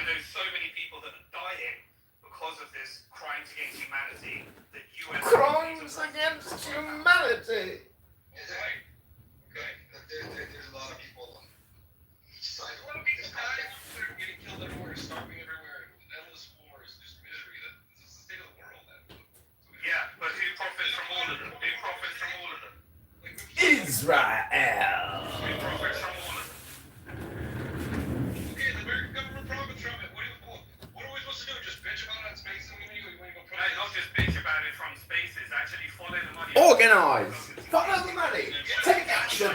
know so many people that are dying because of this crimes against humanity that UN... Crimes against humanity! Right. Okay. There's a lot of people on each side. A lot of people are getting killed everywhere, starving everywhere. Endless wars, just misery. That's the state of the world. Yeah, but who profits from all of them? Who profits from all of them? Israel! Who profits from all of them? Okay, the American government profits from it. What are we supposed to do? Just bitch about it on space? And when you go No, not just bitch about it from spaces. Actually follow the money. Organise! Follow the money! Take action!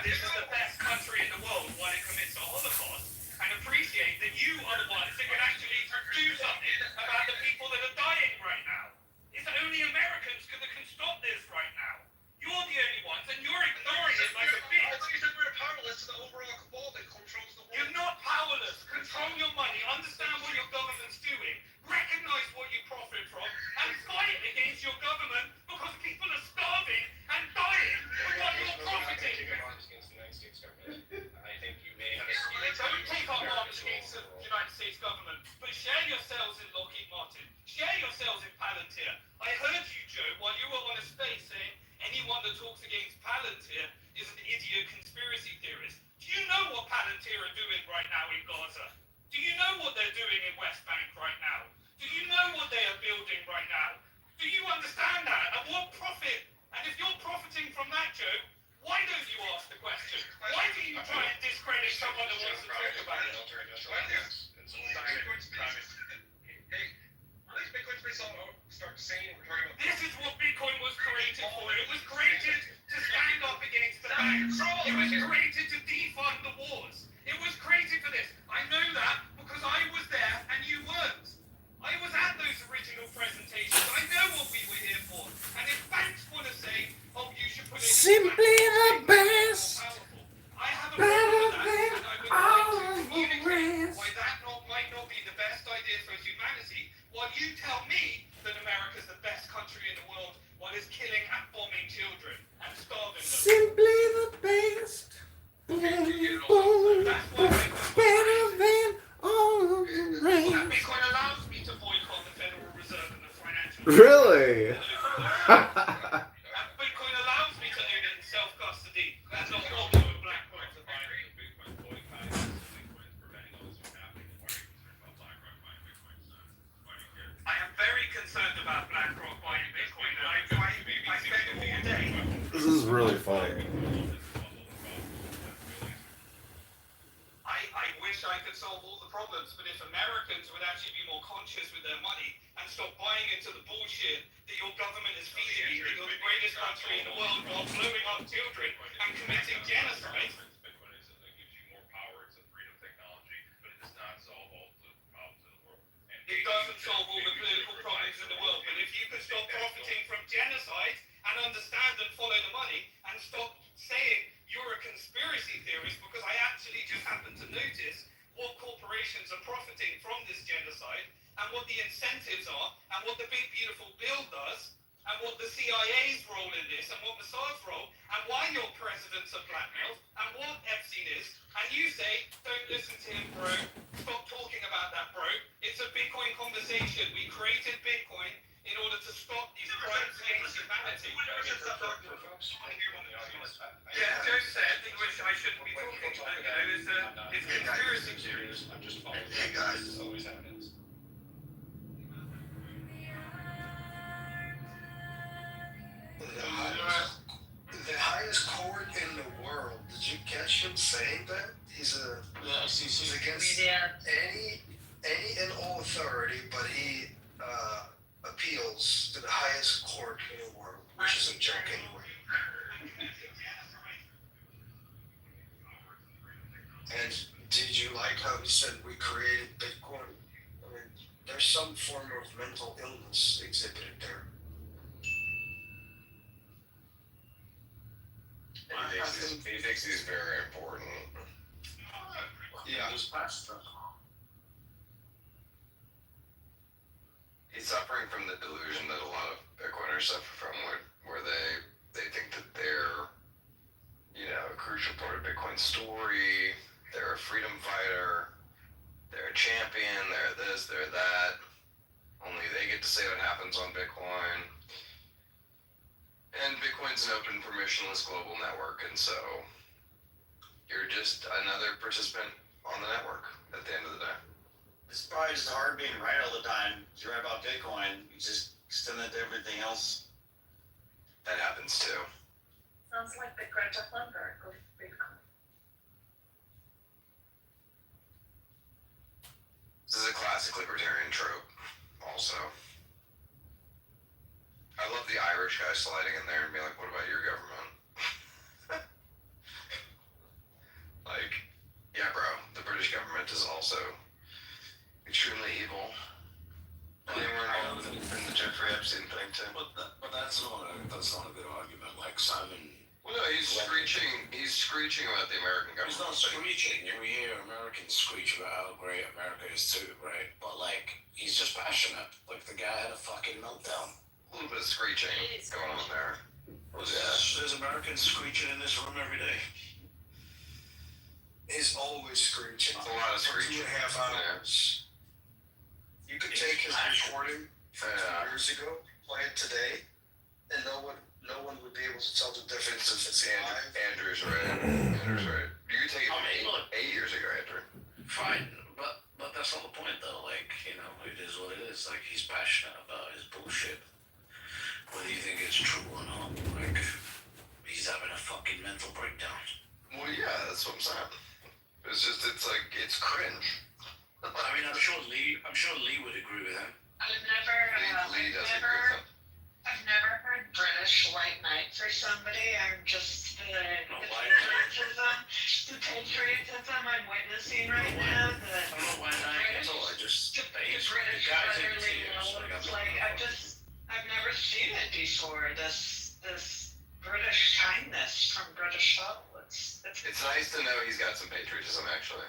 This is the best country in the world while it commits a Holocaust, and appreciate that you are the ones that can actually do something about the people that are dying right now. It's only Americans that can stop this right now. You're the only ones, and you're ignoring it like a bitch. I thought you said we're powerless to the overall cabal that controls the world. You're not powerless. Control your money. Understand what your government's doing. Recognize what you profit from, and fight against your government because people are starving and dying for what you're profiting. I think you may have... Don't take up arms against the United States government, but share yourselves in Lockheed Martin. Share yourselves in Palantir. I heard you, Joe, while you were on a space saying anyone that talks against Palantir is an idiot conspiracy theorist. Do you know what Palantir are doing right now in Gaza? Do you know what they're doing in West Bank right now? Do you know what they are building right now? Do you understand that? And what profit? And if you're profiting from that, Joe, why don't you ask the question? Why do you try and discredit someone that wants to talk about it? Start saying we're talking about... This is what Bitcoin was created for. It was created to stand up against the banks. It was created to defund the wars. It was created for this. I know that because I was there and you weren't. I was at those original presentations. I know what we were here for. And if banks want to say, oh, you should put it... Simply the best! I have a problem with that, and I would like to All communicate why that might not be the best idea for humanity, while you tell me that America's the best country in the world while it's killing and bombing children and starving them. Simply the best! Boom, boom, better than all the And rain. Bitcoin allows me to boycott the Federal Reserve and the financial... Really? And Bitcoin allows me to own it in self-custody. That's not problem with black coins. I am very concerned about BlackRock buying Bitcoin, and I spend all day. This is really funny. I wish I could solve all the problems, but if Americans would actually be more conscious with their money and stop buying into the bullshit that your government is feeding you, that you're the greatest country in the world while blowing up children and committing genocide. Bitcoin is that gives you more power. It's a freedom technology, but it does not solve all the problems in the world. It doesn't solve all the political problems in the world, but if you could stop profiting from genocide and understand and follow the money and stop saying you're a conspiracy theorist, because I actually just happen to notice what corporations are profiting from this genocide and what the incentives are and what the big beautiful bill does and what the CIA's role in this and what Mossad's role and why your presidents are blackmailed and what Epstein is, and you say, don't listen to him, bro, stop talking about that, bro. It's a Bitcoin conversation. We created Bitcoin in order to stop these crimes against humanity. Yeah, Joe said, which I shouldn't be talking about, it's conspiracy theories. I'm just following. Hey guys. This always happens. The highest court in the world. Did you catch him saying that? He's against any and all authority, but he appeals to the highest court in the world, which is a joke anyway. And did you like how he said we created Bitcoin? I mean, there's some form of mental illness exhibited there. He thinks he's very important. Yeah. He's suffering from the delusion that a lot of Bitcoiners suffer from, where they think that they're, a crucial part of Bitcoin's story. They're a freedom fighter, a champion, they're this, they're that. Only they get to say what happens on Bitcoin. And Bitcoin's an open, permissionless global network, and so you're just another participant on the network at the end of the day. It's probably just hard being right all the time. If you're right about Bitcoin, you just extend it to everything else. That happens too. Sounds like the Greta Thunberg of Bitcoin. This is a classic libertarian trope, also. I love the Irish guy sliding in there and being like, what about your government? Like, yeah, bro, the British government is also extremely evil. And they were involved in the Jeffrey Epstein thing, too. But that's not a good argument. Like Simon, Well, no, he's screeching about the American government. he's not screeching. We hear Americans screech about how great America is too, right? But like, he's just passionate. Like the guy had a fucking meltdown. A little bit of screeching going on there. There's Americans screeching in this room every day. He's always screeching. It's a lot of For screeching. 2.5 hours. You could take his recording from 2 years ago, play it today, and no one would be able to tell the difference if it's live. Andrew's right. Andrew's right. You take I mean, it look. 8 years ago, Andrew. Fine, but that's not the point though. Like, you know, it is what it is. Like, he's passionate about his bullshit. Whether you think it's true or not, like, he's having a fucking mental breakdown. Well, yeah, that's what I'm saying. It's cringe. I mean, I'm sure Lee would agree with him. I've never heard British white knight for somebody. I'm just the patriotism I'm witnessing right now. I don't know why not. That's all. The British brotherly love. Like I've never seen it before. This British kindness from British folk. It's nice to know he's got some patriotism, actually.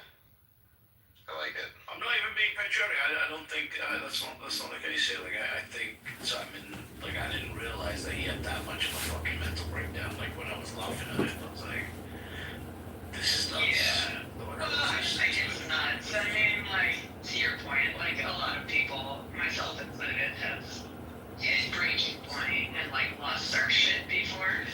I like it. I'm not even being patriotic. I don't think that's not the case here. Like, I think Simon, like, I didn't realize that he had that much of a fucking mental breakdown. Like, when I was laughing at it, I was like, this is nuts. Yeah. I think it's nuts. I mean, like, to your point, like, a lot of people, myself included, have hit breaking point and, like, lost their shit before.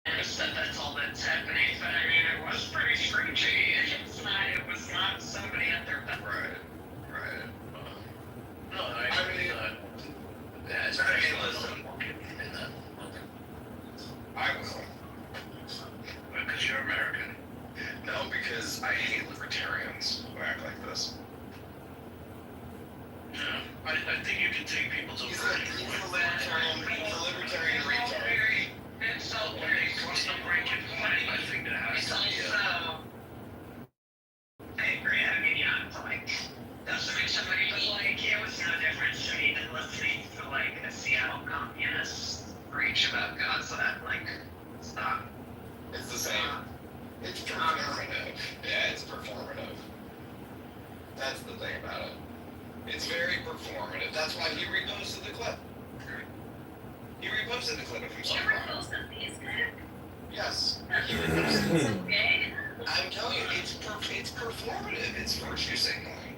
And I said that's all that's happening, but I mean, it was pretty screechy. It was not somebody at their best. Right. No, I mean, yeah, it's very in that. I will. Because you're American. No, because I hate libertarians who act like this. Yeah, I think you can take people to He's a libertarian retard. It's so very breaking point. I think that has It's to be also, I agree. I mean, yeah, it's like, doesn't make somebody, but like, it was no different to me than listening to like a Seattle communist preach about Gaza. Like, stop. It's the same. It's performative. Yeah, it's performative. That's the thing about it. It's very performative. That's why he reposted the clip. He reposted the clip of himself. Yes. It's okay. I'm telling you, it's performative. It's virtue signaling.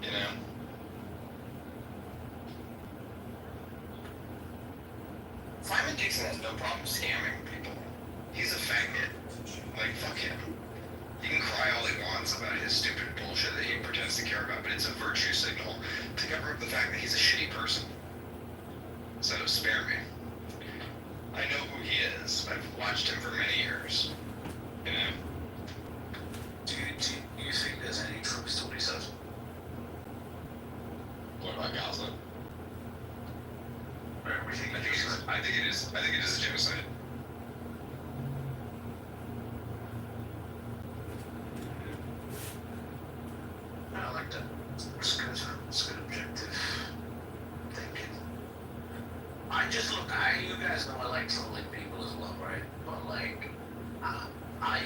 You know? Simon Dixon has no problem scamming people. He's a faggot. Like, fuck him. He can cry all he wants about his stupid bullshit that he pretends to care about, but it's a virtue signal to cover up the fact that he's a shitty person. So spare me. I know who he is. I've watched him for many years. You know? Do you think there's any truth to what he says? What about Gaza? Or everything I think it is a genocide. I like that. It's good objective thinking. You guys know I like trolling people as well, right? But like, I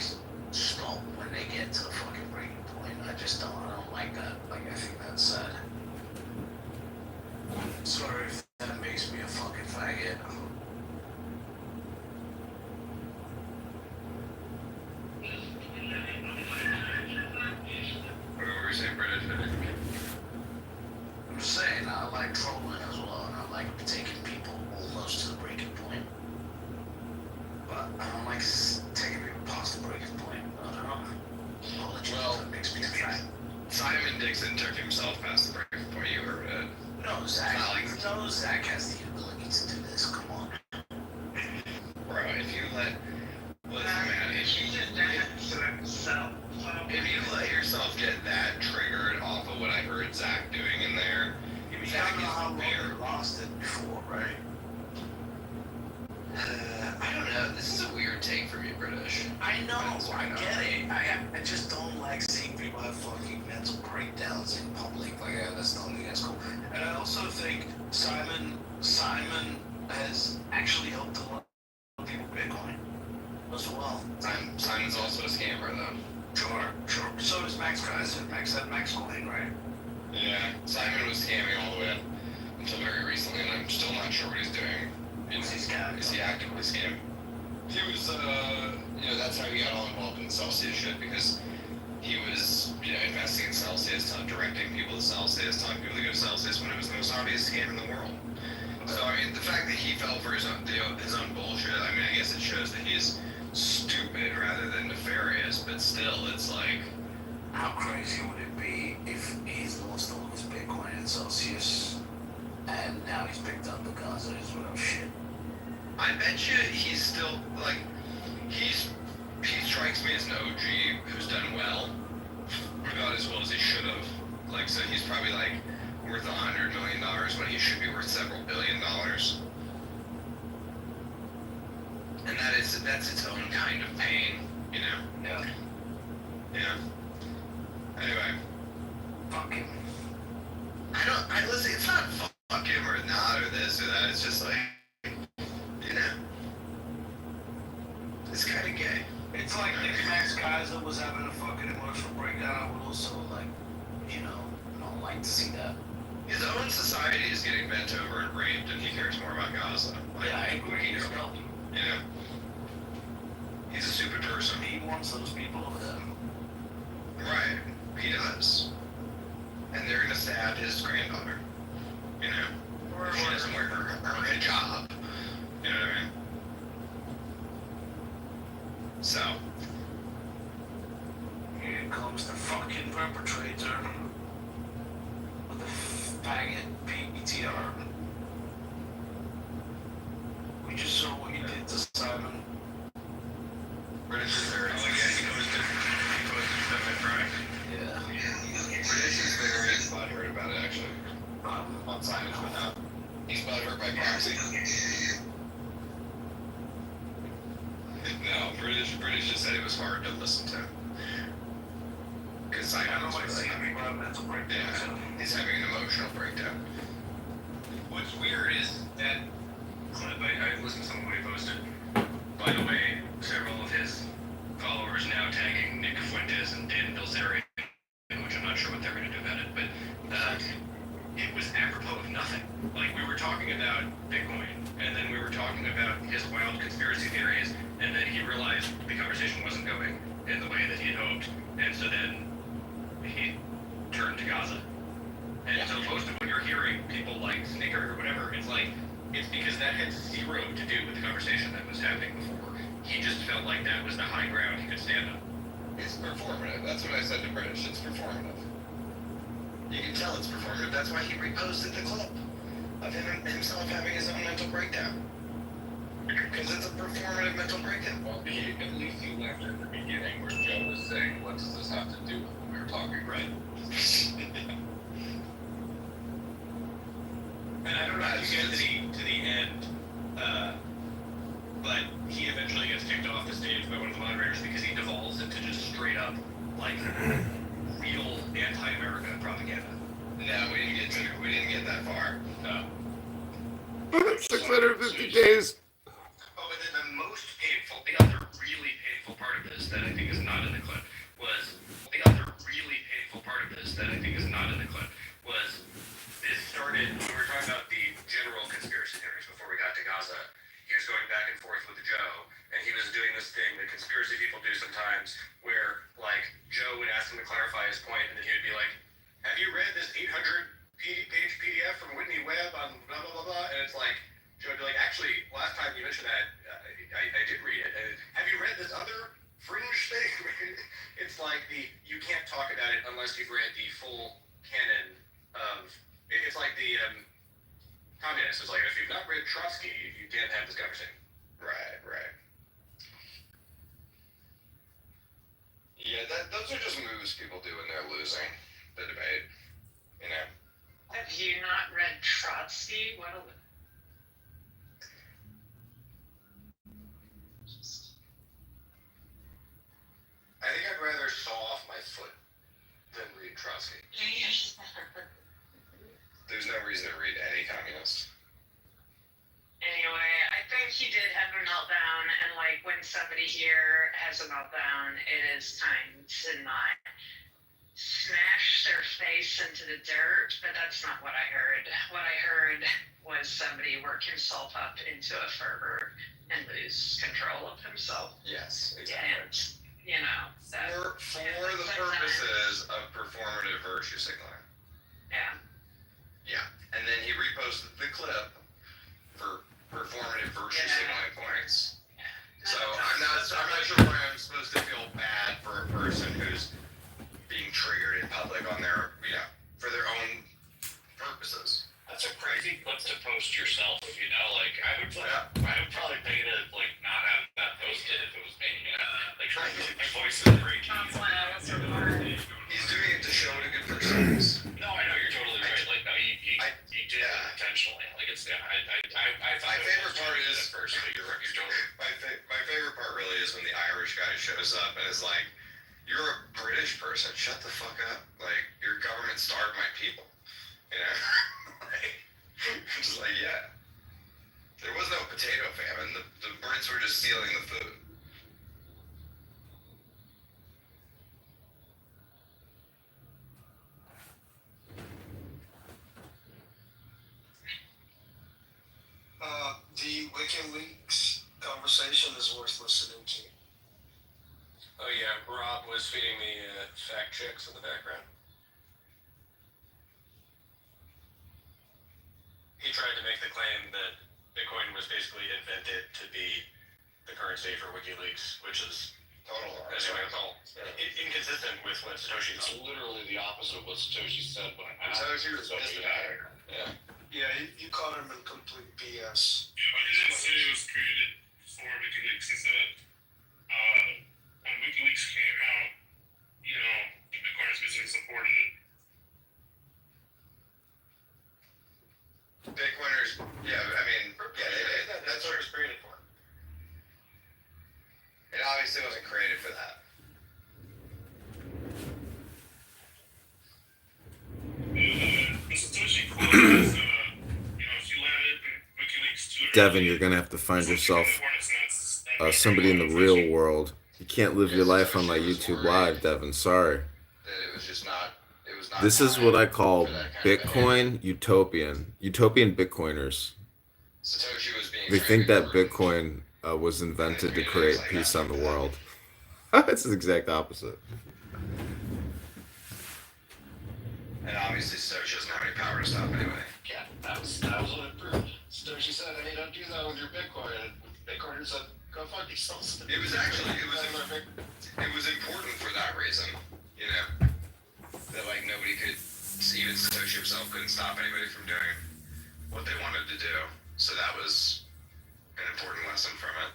stop when they get to the fucking breaking point. I don't like that. Like, I think that's sad. Sorry if that makes me a fucking faggot. Simon Dixon took himself past the breaking point. You heard it. No, Zach has the ability to do this. Come on. Bro, if you listen, man, He's just done to himself. if you let yourself get that triggered off of what I heard Zach doing in there, Zach don't know how long is you lost it before, right? I don't know. This is a weird take from you, British. I know, I get it. I just don't like seeing people have fucking mental breakdowns in public. Like, that's the only thing that's cool. And I also think Simon has actually helped a lot of people Bitcoin as well. Simon's also a scammer, though. Sure. So is Max Kaiser. Max had Max Coin, right? Yeah, Simon was scamming all the way up until very recently, and I'm still not sure what he's doing. Is he actively scamming? He was, that's how he got all involved in Celsius shit, because he was, investing in Celsius, directing people to Celsius, telling people to go to Celsius when it was the most obvious scam in the world. So, I mean, the fact that he fell for his own bullshit, I mean, I guess it shows that he's stupid rather than nefarious, but still, it's like... How crazy would it be if he's lost all of his Bitcoin in Celsius and now he's picked up the Gaza Israel shit? I bet you he's still, like, he strikes me as an OG who's done well, about as well as he should have. Like, so he's probably, like, worth $100 million when he should be worth several $1 billion. And that's its own kind of pain, Yeah. Yeah. Anyway. Fuck him. Listen, it's not fuck him or not or this or that, it's just like, it's kind of gay. It's like if Max Kaiser was having a fucking emotional breakdown, I would also, not like to see that. His own society is getting bent over and raped, and he cares more about Gaza. Like, Yeah, I agree. He's a stupid person. He wants those people over there. Right. He does. And they're gonna stab his granddaughter. If she doesn't wear her hijab. You know what I mean? So. Here comes the fucking perpetrator with the faggot PTR. We just saw what he did to Simon. British is very... Oh, yeah, he posted stuff at Friday. Yeah. British is very butthurt about it, actually. On Simon's behalf. He's butthurt by proxy. No, British just said it was hard to listen to. Because Simon was really having a mental breakdown. Yeah, he's having an emotional breakdown. What's weird is that clip, I listened to someone who posted. By the way, several of his followers now tagging Nick Fuentes and Dan Bilzerian, which I'm not sure what they're going to do about it, but it was apropos of nothing. Like, we were talking about Bitcoin, and then we were talking about his wild conspiracy theories, and then he realized the conversation wasn't going in the way that he had hoped, and so then he turned to Gaza. And so most of what you're hearing, people like Snicker or whatever, it's because that had zero to do with the conversation that was happening before. He just felt like that was the high ground he could stand on. It's performative. That's what I said to British. It's performative. You can tell it's performative. That's why he reposted the clip of himself having his own mental breakdown. Because it's a performative mental breakdown. Well, at least he left at the beginning where Joe was saying, what does this have to do with what we were talking, right? And I don't know if you get to the end, but he eventually gets kicked off the stage by one of the moderators because he devolves into just straight up, like, real anti-America propaganda. No, we didn't get that far. No. 650 days. Oh, but then the most painful, the other really painful part of this that I think is not in the clip was this started, we were talking about the general conspiracy theories before we got to Gaza. He was going back and forth with Joe, and he was doing this thing that conspiracy people do sometimes, where, like, Joe would ask him to clarify his point, and then he would be like, have you read this 800-page PDF from Whitney Webb on blah, blah, blah, blah? And it's like, Joe would be like, actually, last time you mentioned that, I did read it. And have you read this other fringe thing? It's it's like you can't talk about it unless you grant the full canon of. It's like the communists. It's like if you've not read Trotsky, you can't have this conversation. Right. Yeah, those are just moves people do when they're losing the debate. You know. Have you not read Trotsky? What a... I think I'd rather saw off my foot than read Trotsky. There's no reason to read any communist. Anyway, I think he did have a meltdown, and like when somebody here has a meltdown, it is time to not smash their face into the dirt, but that's not what I heard. What I heard was somebody work himself up into a fervor and lose control of himself. Yes, exactly. And, you know, that, For the purposes of performative virtue signaling. yeah. Yeah, and then he reposted the clip for performative virtue signaling points. So I'm not sure why I'm supposed to feel bad for a person who's being triggered in public on their, for their own purposes. That's a crazy clip to post yourself, you know, like, I would probably pay to, like, not have that posted if it was me, you know, like, trying to get my voice in the break. He's doing it to show what a good person is. No, I know, you're totally right, like, no, he did it intentionally, like, it's, I My favorite part is, first, but you're totally. my favorite part really is when the Irish guy shows up and is like, "You're a British person, shut the fuck up, like, your government starved my people," you know? Just like, yeah. There was no potato famine. The Brits were just stealing the food. The WikiLeaks conversation is worth listening to. Oh yeah, Rob was feeding me fact checks in the background. He tried to make the claim that Bitcoin was basically invented to be the currency for WikiLeaks, which is inconsistent with what Satoshi It's thought. literally the opposite of what Satoshi said when Satoshi was pissed about it. Yeah. Yeah, you caught him in complete BS. But he didn't say it was created for WikiLeaks. He said when WikiLeaks came out, the Bitcoiners basically supported it. Bitcoiners, that's what it was created for. It obviously wasn't created for that. The Satoshi quote is, if you let it, WikiLeaks 2. Devin, you're gonna have to find yourself somebody in the real world. You can't live your life on my YouTube live, Devin. Sorry. It was just not. It was not. This is what I call for that kind of Bitcoin utopian Bitcoiners. Satoshi was being. They think that triggered. Bitcoin was invented to create peace on the world. It's the exact opposite. And obviously, Satoshi doesn't have any power to stop anybody. Yeah, that was what it proved. Satoshi said, "Hey, don't do that with your Bitcoin." And Bitcoiners said, "Go fuck yourselves." It was important for that reason, that like nobody could, even Satoshi himself couldn't stop anybody from doing what they wanted to do. So that was an important lesson from it.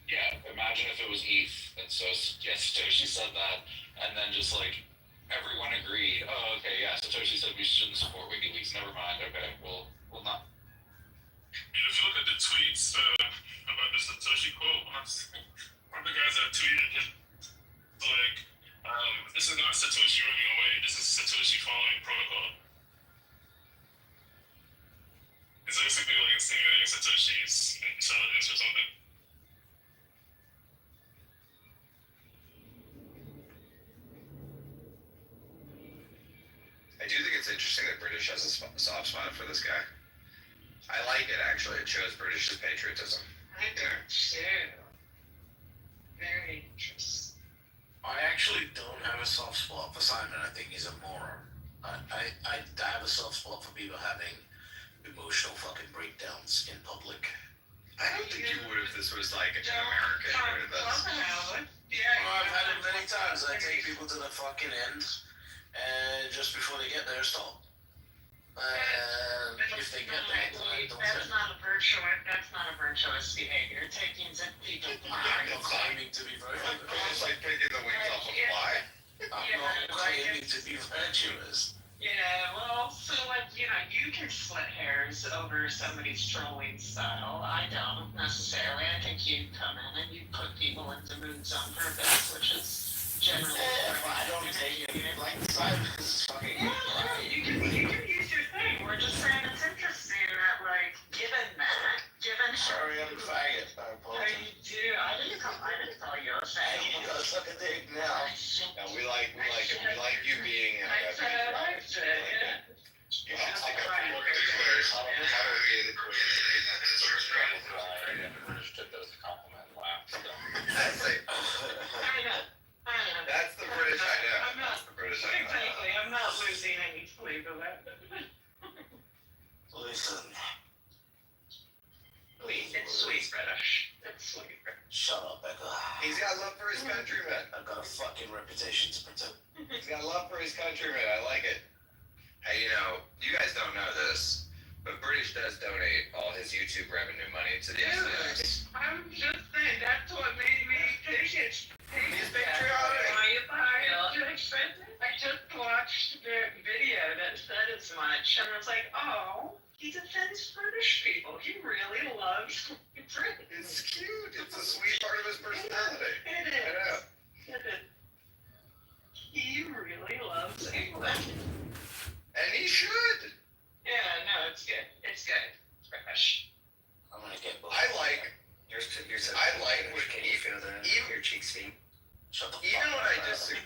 Yeah, imagine if it was ETH, and so Satoshi said that, and then just like everyone agreed. Oh, okay, yeah, Satoshi said we shouldn't support WikiLeaks. Never mind. Okay, we'll not. If you look at the tweets about the Satoshi quote, one of the guys that tweeted it, like, this is not Satoshi running away. This is Satoshi following protocol. It's basically like insinuating Satoshi's intelligence or something. I do think it's interesting that British has a soft spot for this guy. I like it, actually. It shows British patriotism. I do too. Very interesting. I actually don't have a soft spot for Simon. I think he's a moron. I have a soft spot for people having emotional fucking breakdowns. was like an American doing this. I've had it many times. I take people to the fucking end, and just before they get there, stop. And if they get there, I don't That's not a virtuous behavior. Taking people to I'm not claiming to be virtuous. It's like picking the wings off a fly. I'm not claiming to be virtuous. Yeah, well, so like, you can split hairs over somebody's trolling style. I don't necessarily. I think you come in and you put people into moods on purpose, which is generally. I don't take it like Simon's fucking. Yeah, you can use your thing. We're just saying it's interesting that, like, given Sorry, I'm a faggot. I how apologize. you do. I didn't call you a faggot. I'm gonna suck a dick now. No, we like it. We like you being in I said I liked it, yeah. You should stick up for more quiz. How would be the quiz? I took that as a compliment. Wow. That's the British I know. I'm not, The British I know. exactly, I'm not losing any sleep of that. Listen, It's sweet British. It's sweet British. shut up, Becca. He's got love for his countrymen. I've got a fucking reputation to protect. He's got love for his countrymen. I like it. Hey, you guys don't know this, but British does donate all his YouTube revenue money to the SDS. I'm just saying, that's what made me take it. He's patriotic. I just watched the video that said as much, and I was like, oh, he defends British people. He really loves British. It's cute. It's a sweet part of his personality. It I know. is. It is. He really loves England. And he should. Yeah, no, it's good. It's good. It's British. I'm gonna get both. I like when Can you feel your cheeks being? Shut the fuck even up. when I disagree.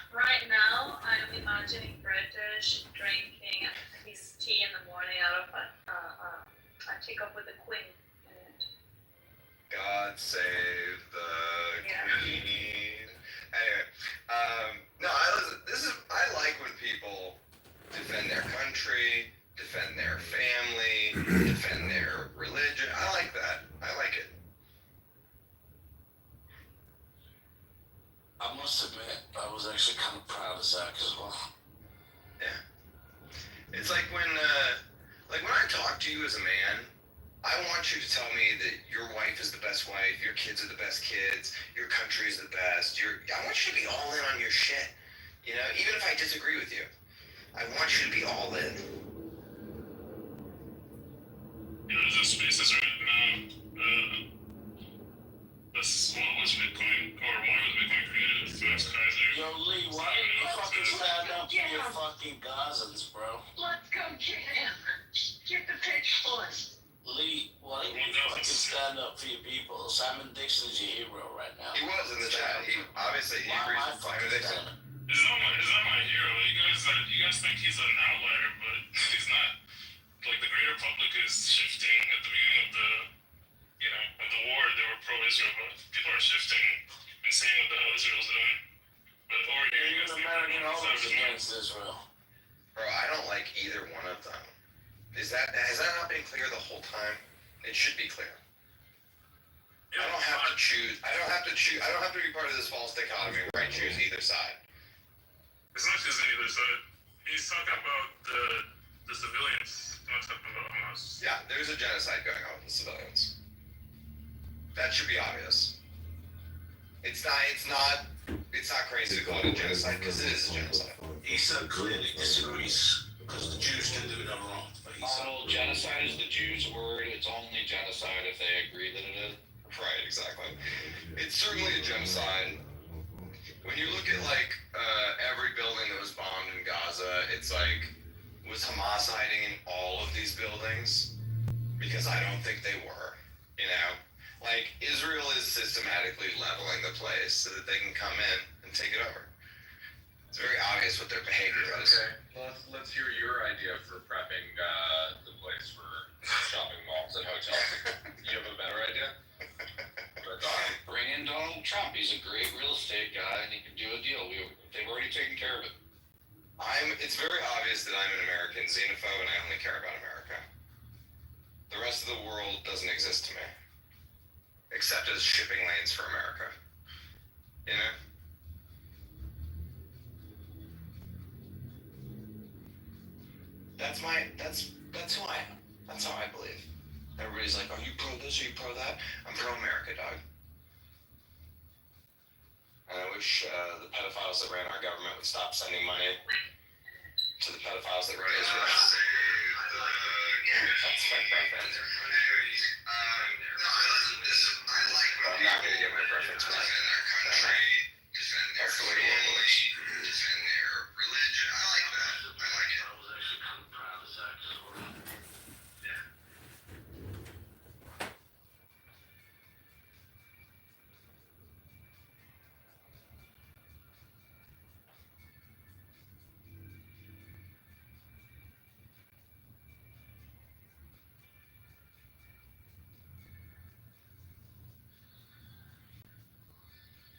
Right now, I'm imagining British drinking his tea in the morning out of a teacup with a queen in it. God save the Yeah. Queen. Anyway, no, I like when people defend their country, defend their family, defend their religion. I like that. I like it. I must admit, I was actually kind of proud of Zach as well. It's like when I talk to you as a man, I want you to tell me that your wife is the best wife, your kids are the best kids, your country is the best. I want you to be all in on your shit. Even if I disagree with you, I want you to be all in. There's a spaces right now. This one was Bitcoin, or one was Bitcoin created with Max Kaiser. Yo, Lee, why don't you fucking stand up for your fucking Gazans, bro? Let's go get him. Get the pitchfork. Lee, why don't you fucking stand up for your people? Simon Dixon's your hero right now. He was in the chat. He agrees Why with Simon Dixon. stand up? He's not my hero. You guys think he's an outlier, but he's not. Like, the greater public is shifting at the beginning of the war. They were pro-Israel, but people are shifting and saying what the hell Israel's doing. But over here, you guys Even think American everyone's always out. against Israel. Bro, I don't like either one of them. Has that not been clear the whole time? It should be clear. I don't have to choose. I don't have to be part of this false dichotomy where I choose either side. It's not just either side. He's talking about the civilians, not talking about Hamas. Yeah, there's a genocide going on with the civilians. That should be obvious. It's not crazy to call it a genocide because it is a genocide. Issa clearly disagrees because the Jews can do no wrong. But Well, genocide is the Jews' word. It's only genocide if they agree that it is. Right, exactly. It's certainly a genocide. When you look at every building that was bombed in Gaza, it's like, was Hamas hiding in all of these buildings? Because I don't think they were. Israel is systematically leveling the place so that they can come in and take it over. It's very obvious what their behavior is. Okay, let's hear your idea for prepping the place for shopping malls and hotels. You have a better idea? Bring in Donald Trump. He's a great real estate guy, and he can do a deal. They've already taken care of it. It's very obvious that I'm an American xenophobe and I only care about America. The rest of the world doesn't exist to me. except as shipping lanes for America. You know? That's who I am. That's how I believe. Everybody's like, are you pro this, are you pro that? I'm pro America, dog. And I wish the pedophiles that ran our government would stop sending money to the pedophiles that run Israel. That's my preference. I'm not going to get my preference back. That's the way the world works. Defend their religion. I like that. I like it.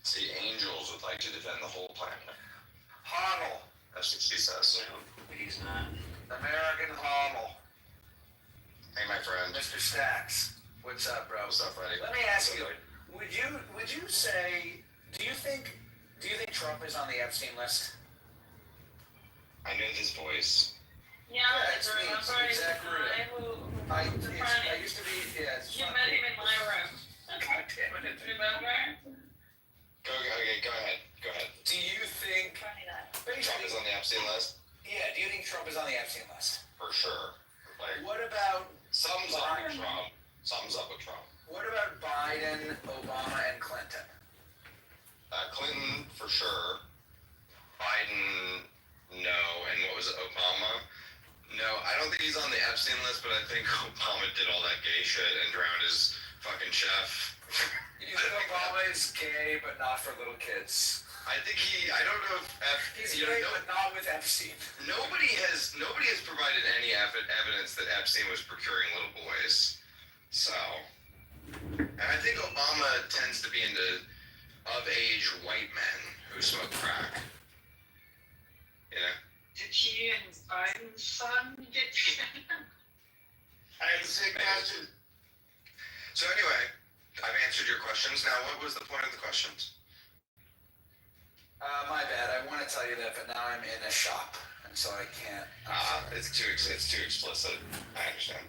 See, angels would like to defend the whole planet. Hodl. That's what she says. He's not. American Hodl. Hey, my friend. Mr. Stacks. What's up, bro? What's up, buddy? Let me ask you, would you say, do you think Trump is on the Epstein list? I know this voice. Yeah, it's I me, remember it's it's the Zach Ruda. guy who I funny. used to be, yeah, it's You funny. met him in my room. God damn it. Remember? Go ahead. Do you think, Funny that. Trump basically, is on the Epstein list? yeah, do you think Trump is on the Epstein list? For sure. Like, What about something's up with Trump. Something's up with Trump. Biden, Obama, and Clinton? Clinton, for sure. Biden, no. And what was it, Obama? No, I don't think he's on the Epstein list, but I think Obama did all that gay shit and drowned his fucking chef. You think Obama is gay, but not for little kids? I think I don't know if He's you gay, know, but not with Epstein. nobody has provided any evidence that Epstein was procuring little boys. So, and I think Obama tends to be into of-age white men who smoke crack. You know? Did he and Biden's son get together? I had the same question. So anyway, I've answered your questions. Now, what was the point of the questions? My bad. I want to tell you that, but now I'm in a shop, and so I can't. It's too explicit. I understand.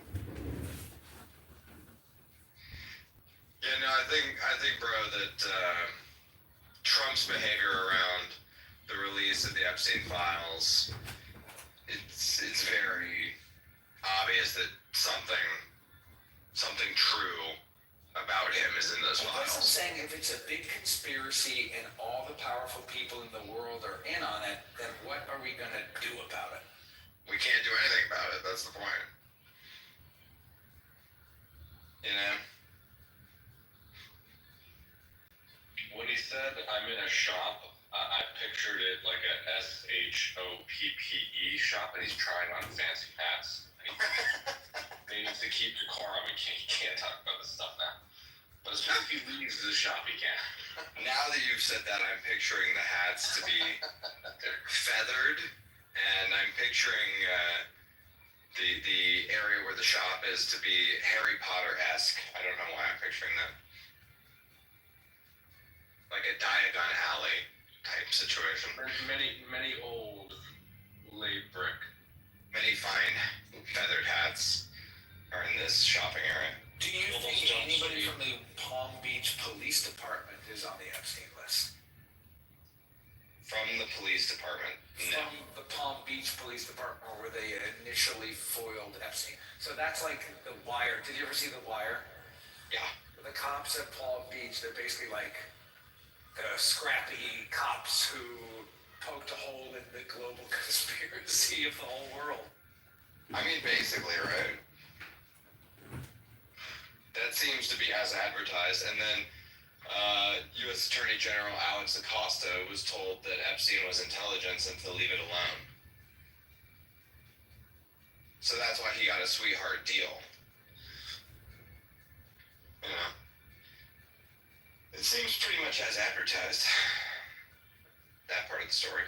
Yeah, no, I think, bro, that Trump's behavior around the release of the Epstein files, it's very obvious that something true about him is in those I guess I'm files. saying if it's a big conspiracy and all the powerful people in the world are in on it, then what are we gonna do about it? We can't do anything about it. That's the point. You know? When he said, I'm in a shop, I pictured it like a SHOPPE shop, and he's trying on fancy hats. He needs to keep decorum. He can't talk about this stuff now. But as soon as he leaves the shop, he can. Now that you've said that, I'm picturing the hats to be feathered, and I'm picturing the area where the shop is to be Harry Potter-esque. I don't know why I'm picturing that. Like a Diagon Alley type situation. There's many old laid brick. Many fine feathered hats are in this shopping area. Do you think anybody from the Palm Beach Police Department is on the Epstein list? From the police department, no. From the Palm Beach Police Department, where they initially foiled Epstein. So that's like The Wire. Did you ever see The Wire? Yeah. The cops at Palm Beach, they're basically like the scrappy cops who poked a hole in the global conspiracy of the whole world. I mean, basically, right? That seems to be as advertised. And then U.S. Attorney General Alex Acosta was told that Epstein was intelligence and to leave it alone. So that's why he got a sweetheart deal. You know? It seems pretty much as advertised. That part of the story.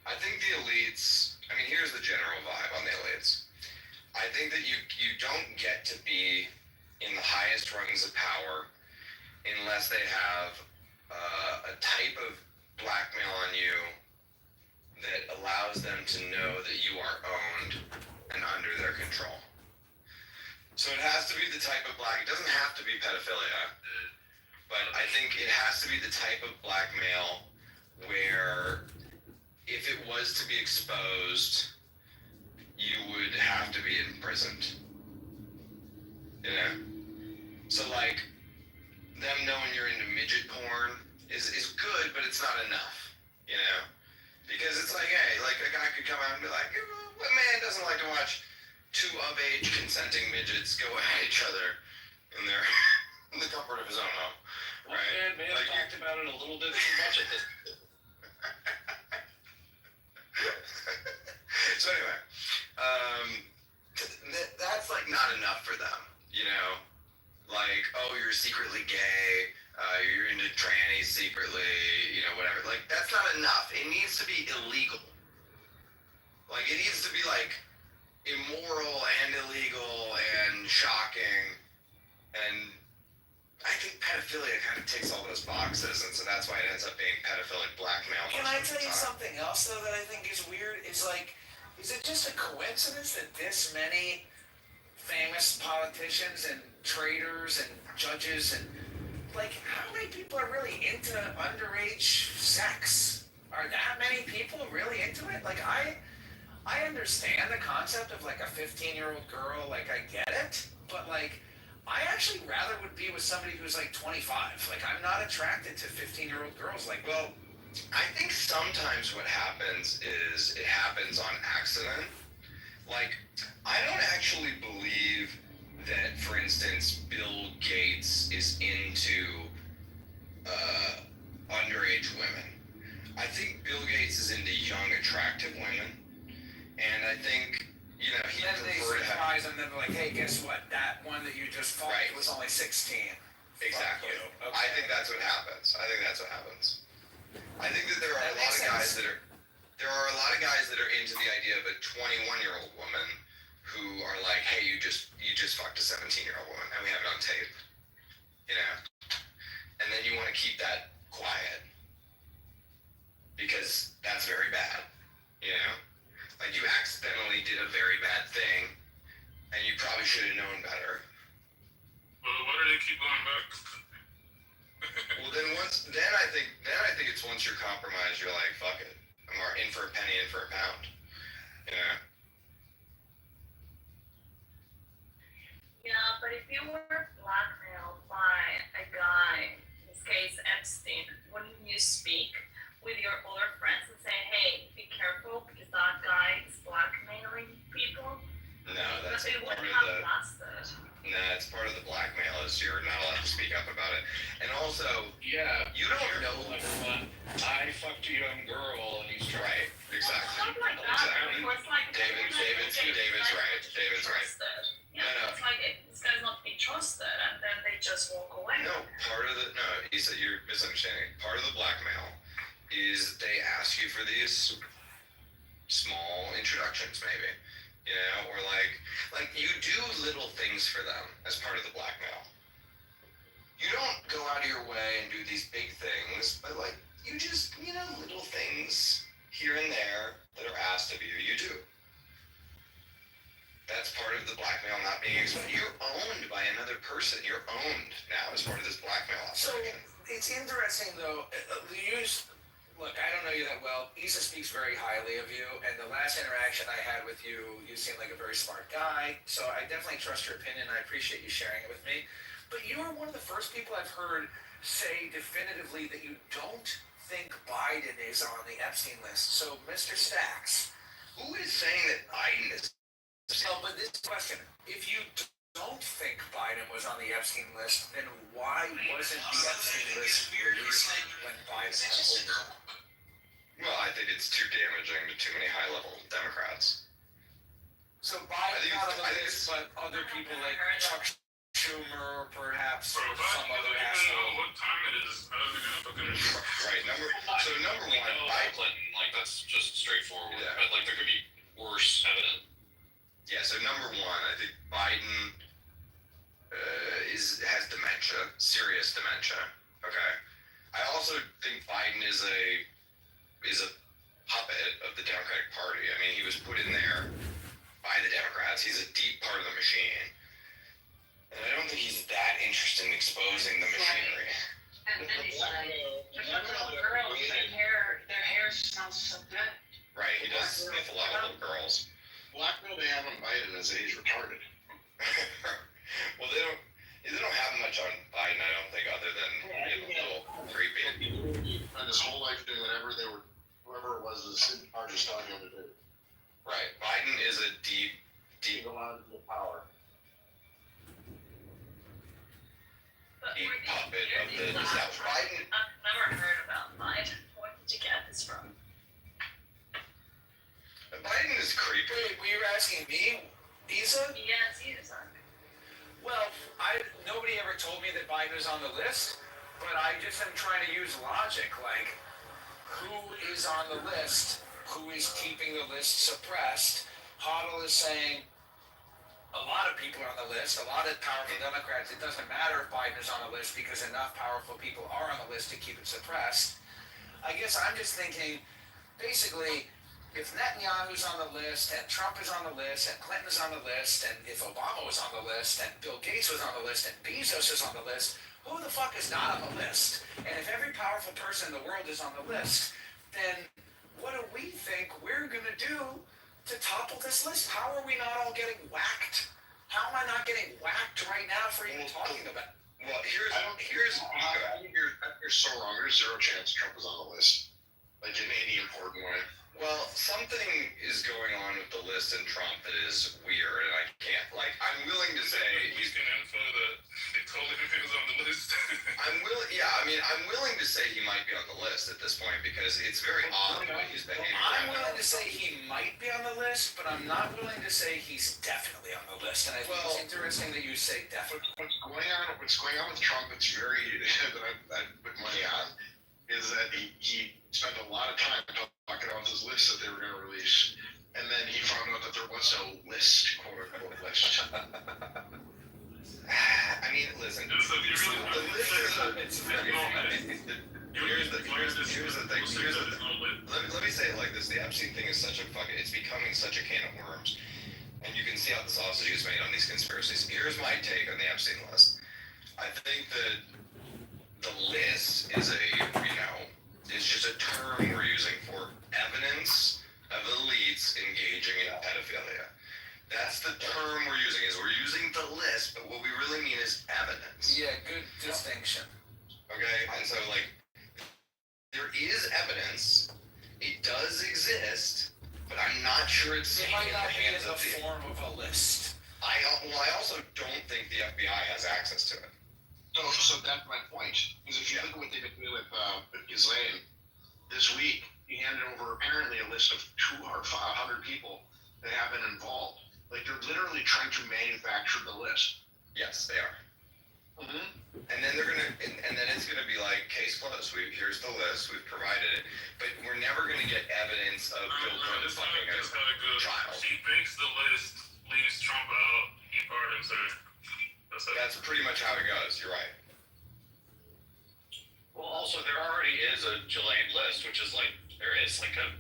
I think the elites, I mean, here's the general vibe on the elites. I think that you don't get to be in the highest rungs of power unless they have a type of blackmail on you that allows them to know that you are owned and under their control. So it has to be the type of it doesn't have to be pedophilia, but I think it has to be the type of blackmail where if it was to be exposed, you would have to be imprisoned. You know? So like, them knowing you're into midget porn is good, but it's not enough, you know? Because it's like, hey, like a guy could come out and be like, what man doesn't like to watch two of-age consenting midgets go at each other in their in the comfort of his own home, right? Well, may have talked about it a little bit too much at this. So anyway, that's like not enough for them, you know? Like, oh, you're secretly gay, you're into trannies secretly, you know, whatever. Like, that's not enough. It needs to be illegal. Like, it needs to be like immoral and illegal and shocking. And I think pedophilia kind of ticks all those boxes, and so that's why it ends up being pedophilic blackmail. Can I tell you something else though that I think is weird? Is like, is it just a coincidence that this many famous politicians and traders and judges and like, how many people are really into underage sex? Are that many people really into it? Like, I understand the concept of like a 15-year-old girl, like I get it, but like, I actually rather would be with somebody who's like 25. Like, I'm not attracted to 15-year-old girls. Like, well, I think sometimes what happens is it happens on accident. Like, I don't actually believe that, for instance, Bill Gates is into underage women. I think Bill Gates is into young, attractive women. And I think, you know, he then they prefer to have... surprise them, then they're like, hey, guess what? That one that you just fought Right. was only 16. Exactly. Okay. I think that's what happens. I think that there are That a lot makes of guys sense. there are a lot of guys that are into the idea of a 21-year-old woman who are like, hey, you just fucked a 17-year-old woman and we have it on tape. You know? And then you want to keep that quiet because that's very bad. You know? Like, you accidentally did a very bad thing and you probably should have known better. Well, why do they keep going back? Well, then I think it's once you're compromised, you're like, fuck it. I'm in for a penny, in for a pound. You know? Yeah, but if you were blackmailed by a guy, in this case Epstein, wouldn't you speak with your older friends and say, hey, be careful because that guy is blackmailing people? No, that's But it part wouldn't of have the... lasted. Nah, it's part of the blackmail is you're not allowed to speak up about it. And also, Yeah, you don't know... everyone. I fucked a young girl and he's Right, exactly. Something like that. Exactly. Or it's like, David's right. David's right. Yeah, No. it's like this guy's not being trusted, and then they just walk away. No, he said you're misunderstanding. Part of the blackmail is they ask you for these small introductions, maybe. You know, or like you do little things for them as part of the blackmail. You don't go out of your way and do these big things, but like you just, you know, little things here and there that are asked of you, you do. That's part of the blackmail not being exposed. You're owned by another person. You're owned now as part of this blackmail So, operation. it's interesting though, look, I don't know you that well. Issa speaks very highly of you, and the last interaction I had with you, you seem like a very smart guy, so I definitely trust your opinion. I appreciate you sharing it with me. But you are one of the first people I've heard say definitively that you don't think Biden is on the Epstein list. So, Mr. Stacks. Who is saying that Biden is... So, but this question, if you don't think Biden was on the Epstein list, then why wasn't the Epstein list released when Biden had a hold of it? Well, I think it's too damaging to too many high-level Democrats. So Biden's not on the I think list, but other people like Chuck Schumer, perhaps, Bro, or Biden some doesn't other even know asshole. what time it is. How is he gonna fucking... Right, number We know one, about Clinton, like that's just straightforward. Yeah. But like there could be worse evidence. Yeah, so number one, I think Biden has dementia, serious dementia. Okay. I also think Biden is a puppet of the Democratic Party. I mean, he was put in there by the Democrats. He's a deep part of the machine. And I don't think he's that interested in exposing the machinery. And then he's like, there's a little girls, their hair smells so good. Right, he does sniff a lot of little girls. Blackmail they have on Biden is that he's retarded. Well, they don't have much on Biden, I don't think, other than being a little creepy. He spent his whole life doing whoever it was in charge of telling him to do. Right, Biden is a deep. He's allowed the power. But Deep were these puppet of weird the things South. Biden. I've never heard about Biden. Where did you get this from? Biden is creepy. Wait, were you asking me, Isa? Yes, he is on. Well, nobody ever told me that Biden is on the list, but I just am trying to use logic, like, who is on the list, who is keeping the list suppressed. Hoddle is saying a lot of people are on the list, a lot of powerful Democrats. It doesn't matter if Biden is on the list because enough powerful people are on the list to keep it suppressed. I guess I'm just thinking, basically, if Netanyahu's on the list, and Trump is on the list, and Clinton's on the list, and if Obama was on the list, and Bill Gates was on the list, and Bezos is on the list, who the fuck is not on the list? And if every powerful person in the world is on the list, then what do we think we're gonna do to topple this list? How are we not all getting whacked? How am I not getting whacked right now for even talking about it? Well, here's. I think you're so wrong. There's zero chance Trump is on the list, like in any important way. Well, something is going on with the list in Trump that is weird, and I can't. Like, I'm willing to say He's getting info that they told him he was on the list. I'm willing to say he might be on the list at this point because it's very odd the way he's behaving. I'm willing to say he might be on the list, but I'm not willing to say he's definitely on the list. And I think it's interesting that you say definitely. What's going on with Trump? It's very that I put money on is that he spent a lot of time talking about this list that they were going to release, and then he found out that there was no list, quote unquote list. I mean, listen. So you really The list is Here's the thing. Let me say it like this: the Epstein thing is it's becoming such a can of worms, and you can see how the sausage is made on these conspiracies. Here's my take on the Epstein list. I think that the list is just a term we're using for evidence of elites engaging in pedophilia. That's the term we're using. We're using the list, but what we really mean is evidence. Yeah, good distinction. Okay, and so there is evidence. It does exist, but I'm not sure it's It in might the not be in hands the of the. form of a list. I also don't think the FBI has access to it. So that's my point. Because if you look at what they've been doing with Ghislaine this week, he handed over apparently a list of 200 or 500 people that have been involved. Like they're literally trying to manufacture the list. Yes, they are. Mm-hmm. And then it's gonna be like case closed. Here's the list. We've provided it, but we're never gonna get evidence of Bill Clinton That's fucking how it goes. child. She thinks the list leaves Trump out. He pardons her. That's pretty much how it goes. You're right. Well, also there already is a Ghislaine list, which is like there is like a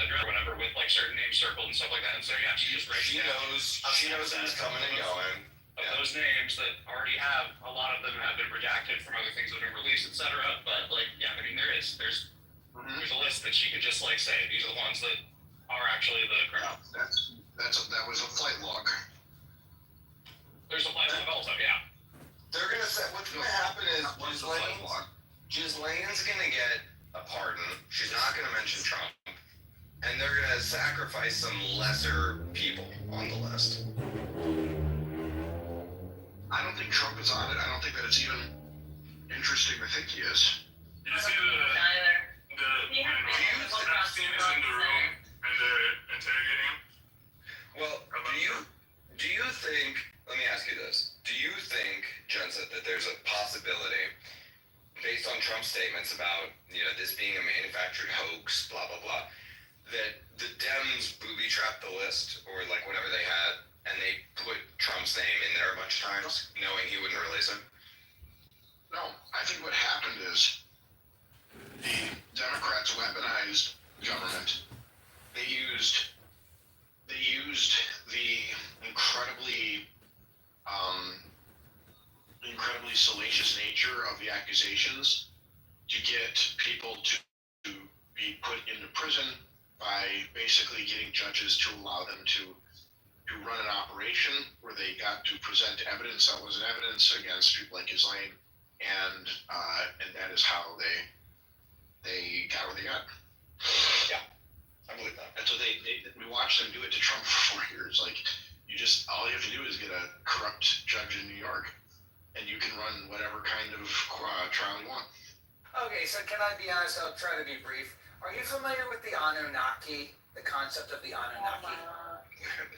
or whatever with like certain names circled and stuff like that. And so yeah, she just writes She knows who's coming and going. Of those names that already have a lot of them have been redacted from other things that have been released, etc. But like yeah, I mean there's a list that she could just like say these are the ones that are actually the criminals. That was a flight log. There's a flight log also, yeah. They're gonna say what's gonna happen is Ghislaine's gonna get a pardon. She's not gonna mention Trump, and they're gonna sacrifice some lesser people on the list. I don't think Trump is on it. I don't think that it's even interesting to think he is. You see Neither. when Epstein is in the room and they're interrogating him? Well, do you think? Let me ask you this: do you think, Jensen, that there's a possibility, based on Trump's statements about this being a manufactured hoax, blah blah blah, that the Dems booby trapped the list or like whatever they had, and they put Trump's name in there a bunch of times, knowing he wouldn't release him? No, I think what happened is the Democrats weaponized government. They used the incredibly salacious nature of the accusations to get people to be put into prison by basically getting judges to allow them to run an operation where they got to present evidence that wasn't evidence against people like Ghislaine, and that is how they got what they got. Yeah, I believe that. And so we watched them do it to Trump for 4 years. Like, all you have to do is get a corrupt judge in New York, and you can run whatever kind of trial you want. Okay, so can I be honest? I'll try to be brief. Are you familiar with the Anunnaki? The concept of the Anunnaki?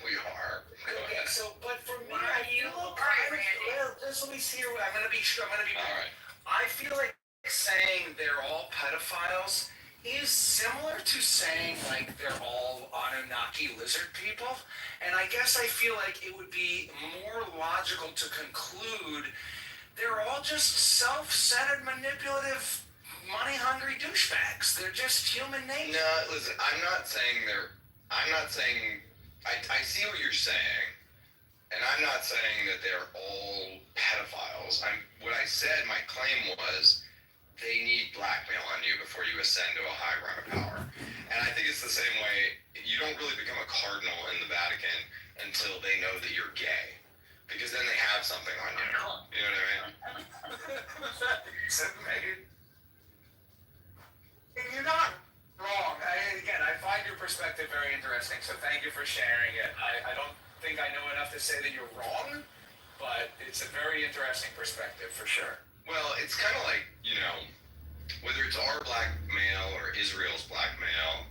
We are. Okay, so but for me, Why I are you feel Randy? well. Just let me see here. I'm gonna be brief. All right. I feel like saying they're all pedophiles is similar to saying like they're all Anunnaki lizard people, and I guess I feel like it would be more logical to conclude they're all just self-centered, manipulative, money-hungry douchebags. They're just human nature. No, listen, I'm not saying I see what you're saying, and I'm not saying that they're all pedophiles. What I said, my claim was, they need blackmail on you before you ascend to a high rung of power. And I think it's the same way, you don't really become a cardinal in the Vatican until they know that you're gay. Because then they have something on you. You know what I mean? And you're not wrong. I find your perspective very interesting, so thank you for sharing it. I don't think I know enough to say that you're wrong, but it's a very interesting perspective for sure. Well, it's kind of like, whether it's our blackmail or Israel's blackmail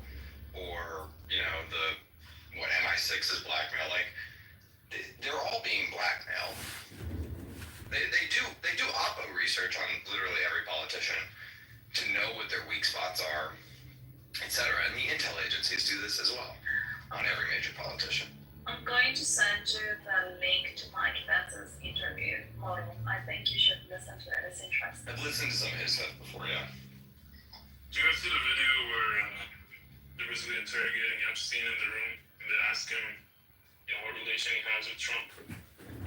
or, what MI6's blackmail, like, they're all being blackmailed. They do oppo research on literally every politician to know what their weak spots are, etc. And the intel agencies do this as well on every major politician. I'm going to send you the link to Mike Pence's interview model. I think you should listen to it. It's interesting. I've listened to some of his stuff before, yeah. Do you guys see the video where they're basically interrogating Epstein in the room and they ask him, what relation he has with Trump?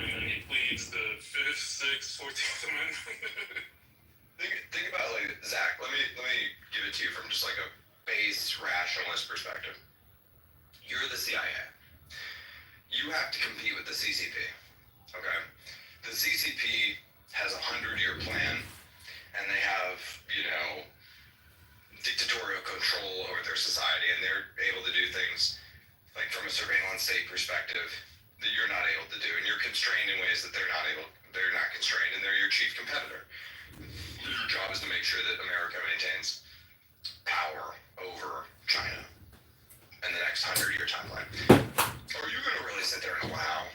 And then he pleads the 5th, 6th, 14th Amendment. Think about it like, Zach, let me give it to you from just like a base rationalist perspective. You're the CIA. You have to compete with the CCP, okay? The CCP has a 100-year plan, and they have, dictatorial control over their society, and they're able to do things, like from a surveillance state perspective, that you're not able to do, and you're constrained in ways that they're not constrained, and they're your chief competitor. Your job is to make sure that America maintains power over China in the next 100-year timeline. Are you going to really sit there and allow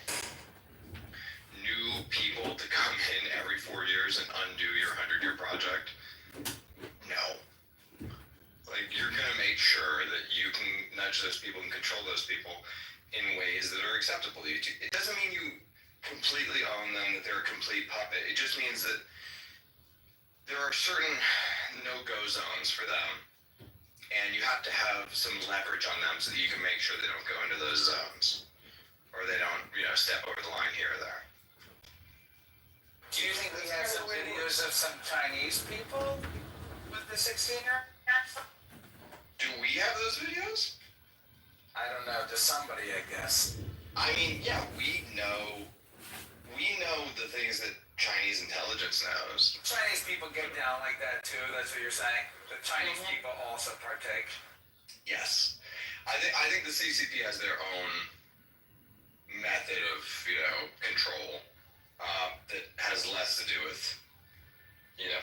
new people to come in every 4 years and undo your 100-year project? No. Like, you're going to make sure that you can nudge those people and control those people in ways that are acceptable to you. It doesn't mean you completely own them, that they're a complete puppet. It just means that there are certain no-go zones for them, and you have to have some leverage on them so that you can make sure they don't go into those zones, or they don't, step over the line here or there. Do you think we have some videos of some Chinese people with the 16er? Do we have those videos? I don't know, to somebody, I guess. I mean, yeah, we know the things that Chinese intelligence knows. Chinese people get down like that too, that's what you're saying? The Chinese people also partake. Yes. I think the CCP has their own method of, control that has less to do with,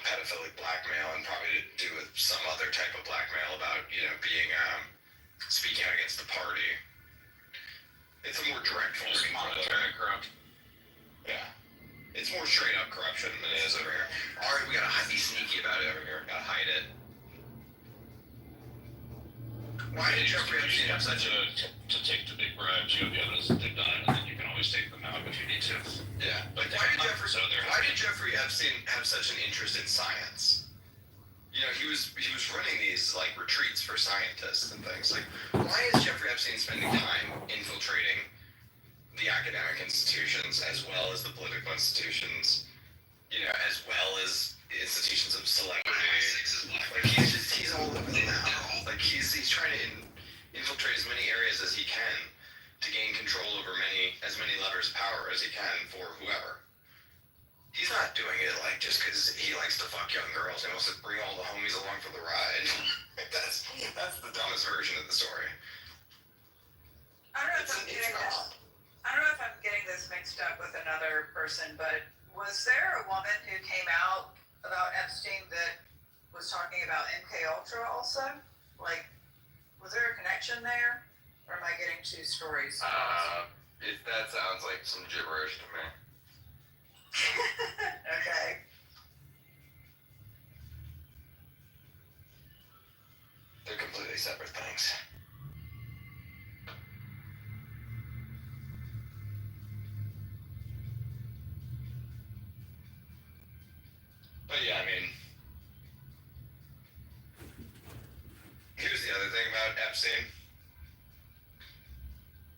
pedophilic blackmail and probably to do with some other type of blackmail about, being, speaking out against the party. It's a more direct form of monetary corrupt. Yeah. It's more straight up corruption than it is over here. Alright, we gotta be sneaky about it over here. Gotta hide it. Why did Jeffrey Epstein have such a... to take the big bribes, you have the evidence that they've done it, and then you can always take them out if you need to. Yeah, But why did so Jeffrey Epstein have such an interest in science? You know, he was running these like retreats for scientists and things. Like, why is Jeffrey Epstein spending time infiltrating the academic institutions as well as the political institutions? You know, as well as institutions of celebrity. Like he's all over them now. Like he's trying to infiltrate as many areas as he can to gain control over as many levers of power as he can for whoever. He's not doing it like just because he likes to fuck young girls and wants to bring all the homies along for the ride. that's the dumbest version of the story. I don't know if I'm getting this mixed up with another person, but was there a woman who came out about Epstein that was talking about MK Ultra also? Like, was there a connection there, or am I getting two stories? That sounds like some gibberish to me. Okay. They're completely separate things. But yeah, I mean, here's the other thing about Epstein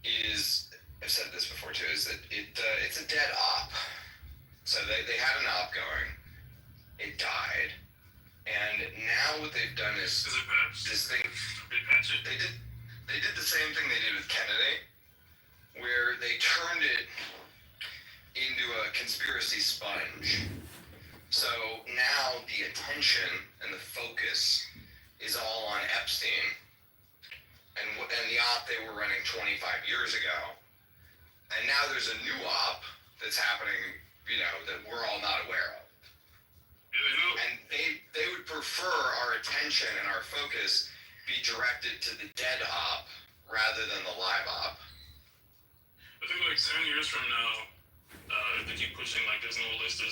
is, I've said this before too, is that it's a dead op. So they had an op going, it died, and now what they've done is this thing. They did the same thing they did with Kennedy, where they turned it into a conspiracy sponge. So now the attention and the focus is all on Epstein and the op they were running 25 years ago. And now there's a new op that's happening, you know, that we're all not aware of. And they would prefer our attention and our focus be directed to the dead op rather than the live op. I think like 10 years from now, if they keep pushing like there's no list,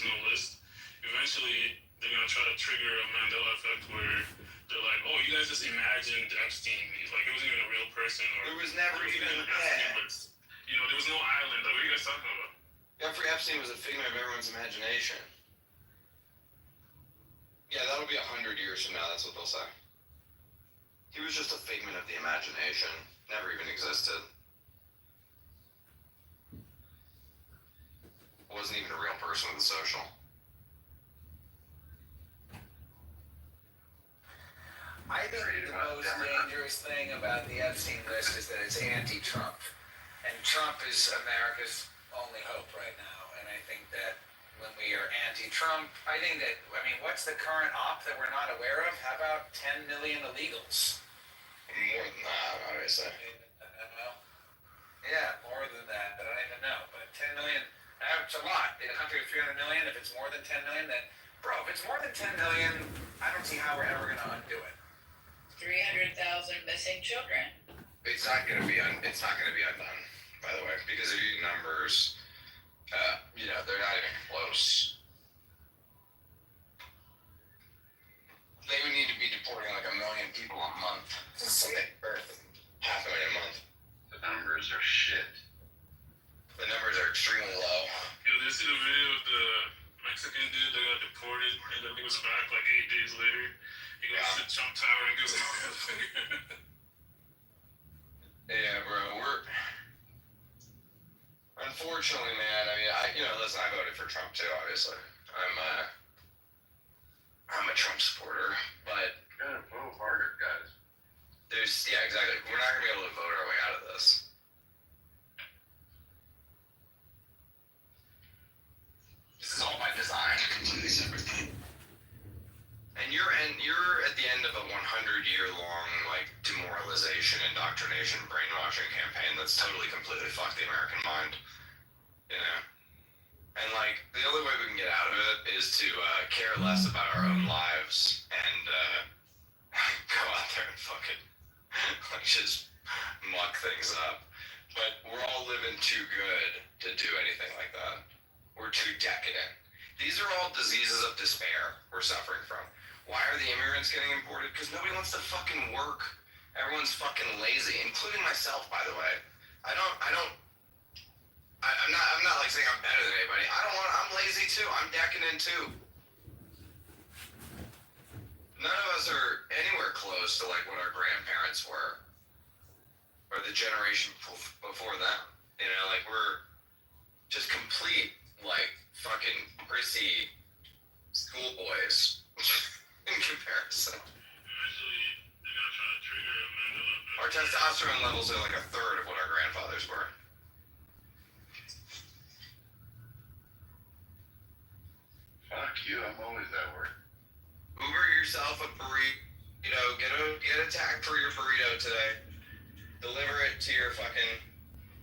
eventually they're gonna try to trigger a Mandela effect where they're like, oh, you guys just imagined Epstein. Like it wasn't even a real person. Or It was never even you know, there was no island. Like, what are you guys talking about? Jeffrey Epstein was a figment of everyone's imagination. Yeah, that'll be 100 years from now, that's what they'll say. He was just a figment of the imagination. Never even existed. Wasn't even a real person with a social. I think the most dangerous thing about the Epstein list is that it's anti-Trump. And Trump is America's only hope right now. And I think that when we are anti-Trump, I mean, what's the current op that we're not aware of? How about 10 million illegals? More than that, obviously. Yeah, more than that, but I don't even know. But 10 million, that's a lot. In a country of 300 million, if it's more than 10 million, then, bro, if it's more than 10 million, I don't see how we're ever going to undo it. 300,000 missing children. It's not going to be undone, by the way, because of your numbers, you know, they're not even close. They would need to be deporting like 1 million people a month. Or 500,000 a month. The numbers are shit. The numbers are extremely low. Yo, did you see the video of the Mexican dude that got deported and then he was back like 8 days later? He goes to the Trump Tower and goes, Yeah, bro, unfortunately, man, I mean, listen, I voted for Trump too, obviously. I'm a Trump supporter, but Gotta vote harder, guys. yeah, exactly. We're not gonna be able to vote our way out of this. This is all by design, a completely separate thing. And you're at the end of a 100-year-long like demoralization, indoctrination, brainwashing campaign that's totally completely fucked the American mind. You know? And like the only way we can get out of it is to care less about our own lives and go out there and fucking like just muck things up. But we're all living too good to do anything like that. We're too decadent. These are all diseases of despair we're suffering from. Why are the immigrants getting imported? Because nobody wants to fucking work. Everyone's fucking lazy, including myself, by the way. I'm not like saying I'm better than anybody. I'm lazy too. I'm decadent too. None of us are anywhere close to like what our grandparents were, or the generation before them. You know, like we're just complete like fucking prissy schoolboys in comparison. Our testosterone levels are like a third of what our grandfathers were. Fuck you, I'm always that word. Uber yourself a burrito. Get a tag for your burrito today. Deliver it to your fucking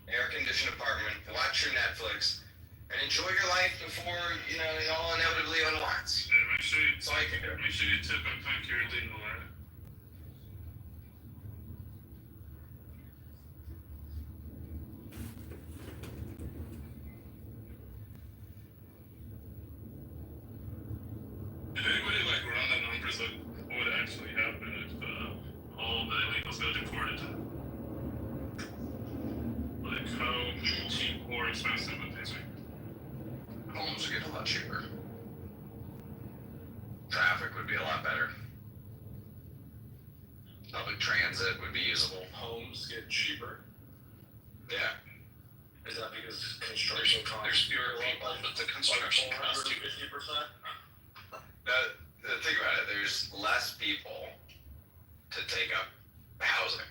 air-conditioned apartment. Watch your Netflix. And enjoy your life before, you know, it all inevitably unwinds. Yeah, make sure you, So I can make sure you tip and thank your legal, right? Did anybody like run the numbers of what would actually happen if all the illegals got deported? Like how cheap or expensive would things be? homes would get a lot cheaper. Traffic would be a lot better. Public transit would be usable. Homes get cheaper. Yeah. Is that because construction costs? There's fewer people, but the construction costs 50%. Think about it. There's less people to take up housing.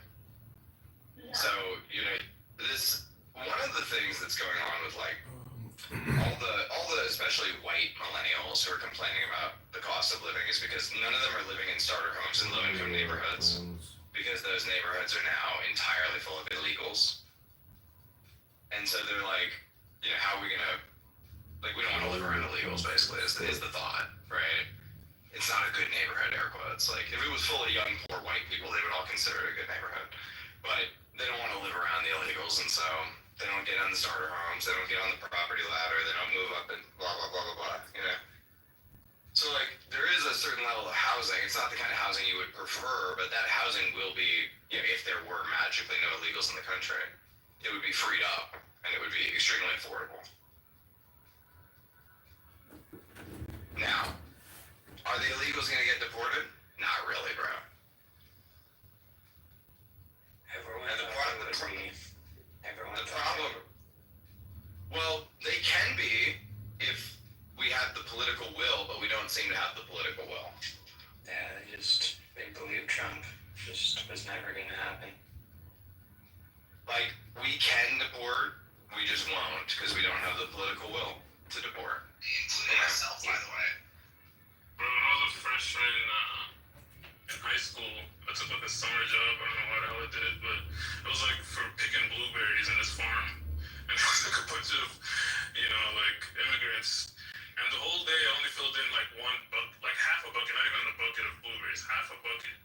Yeah. So, you know, this one of the things that's going on with like all the especially white millennials who are complaining about the cost of living is because none of them are living in starter homes in low-income neighborhoods, because those neighborhoods are now entirely full of illegals. And so they're like, you know, how are we gonna, like, we don't want to live around illegals, basically, is the thought, right? It's not a good neighborhood, air quotes. Like, if it was full of young, poor white people, they would all consider it a good neighborhood. But they don't want to live around the illegals, and so they don't get on the starter homes, they don't get on the property ladder, they don't move up and blah, blah, blah, blah, blah, you know? So, like, there is a certain level of housing. It's not the kind of housing you would prefer, but that housing will be, you know, if there were magically no illegals in the country, it would be freed up, and it would be extremely affordable. Now, are the illegals going to get deported? Not really, bro. And the problem, well, they can be if we have the political will, but we don't seem to have the political will. Yeah, they believe Trump just was never gonna happen. Like, we can deport, we just won't, because we don't have the political will to deport. Including myself, by the way. Bro, when I was a freshman in high school, I took like a summer job. I don't know what the hell I did, but it was like for picking blueberries in this farm. And it was like a bunch of, you know, like immigrants. And the whole day I only filled in like like half a bucket, not even a bucket of blueberries, half a bucket.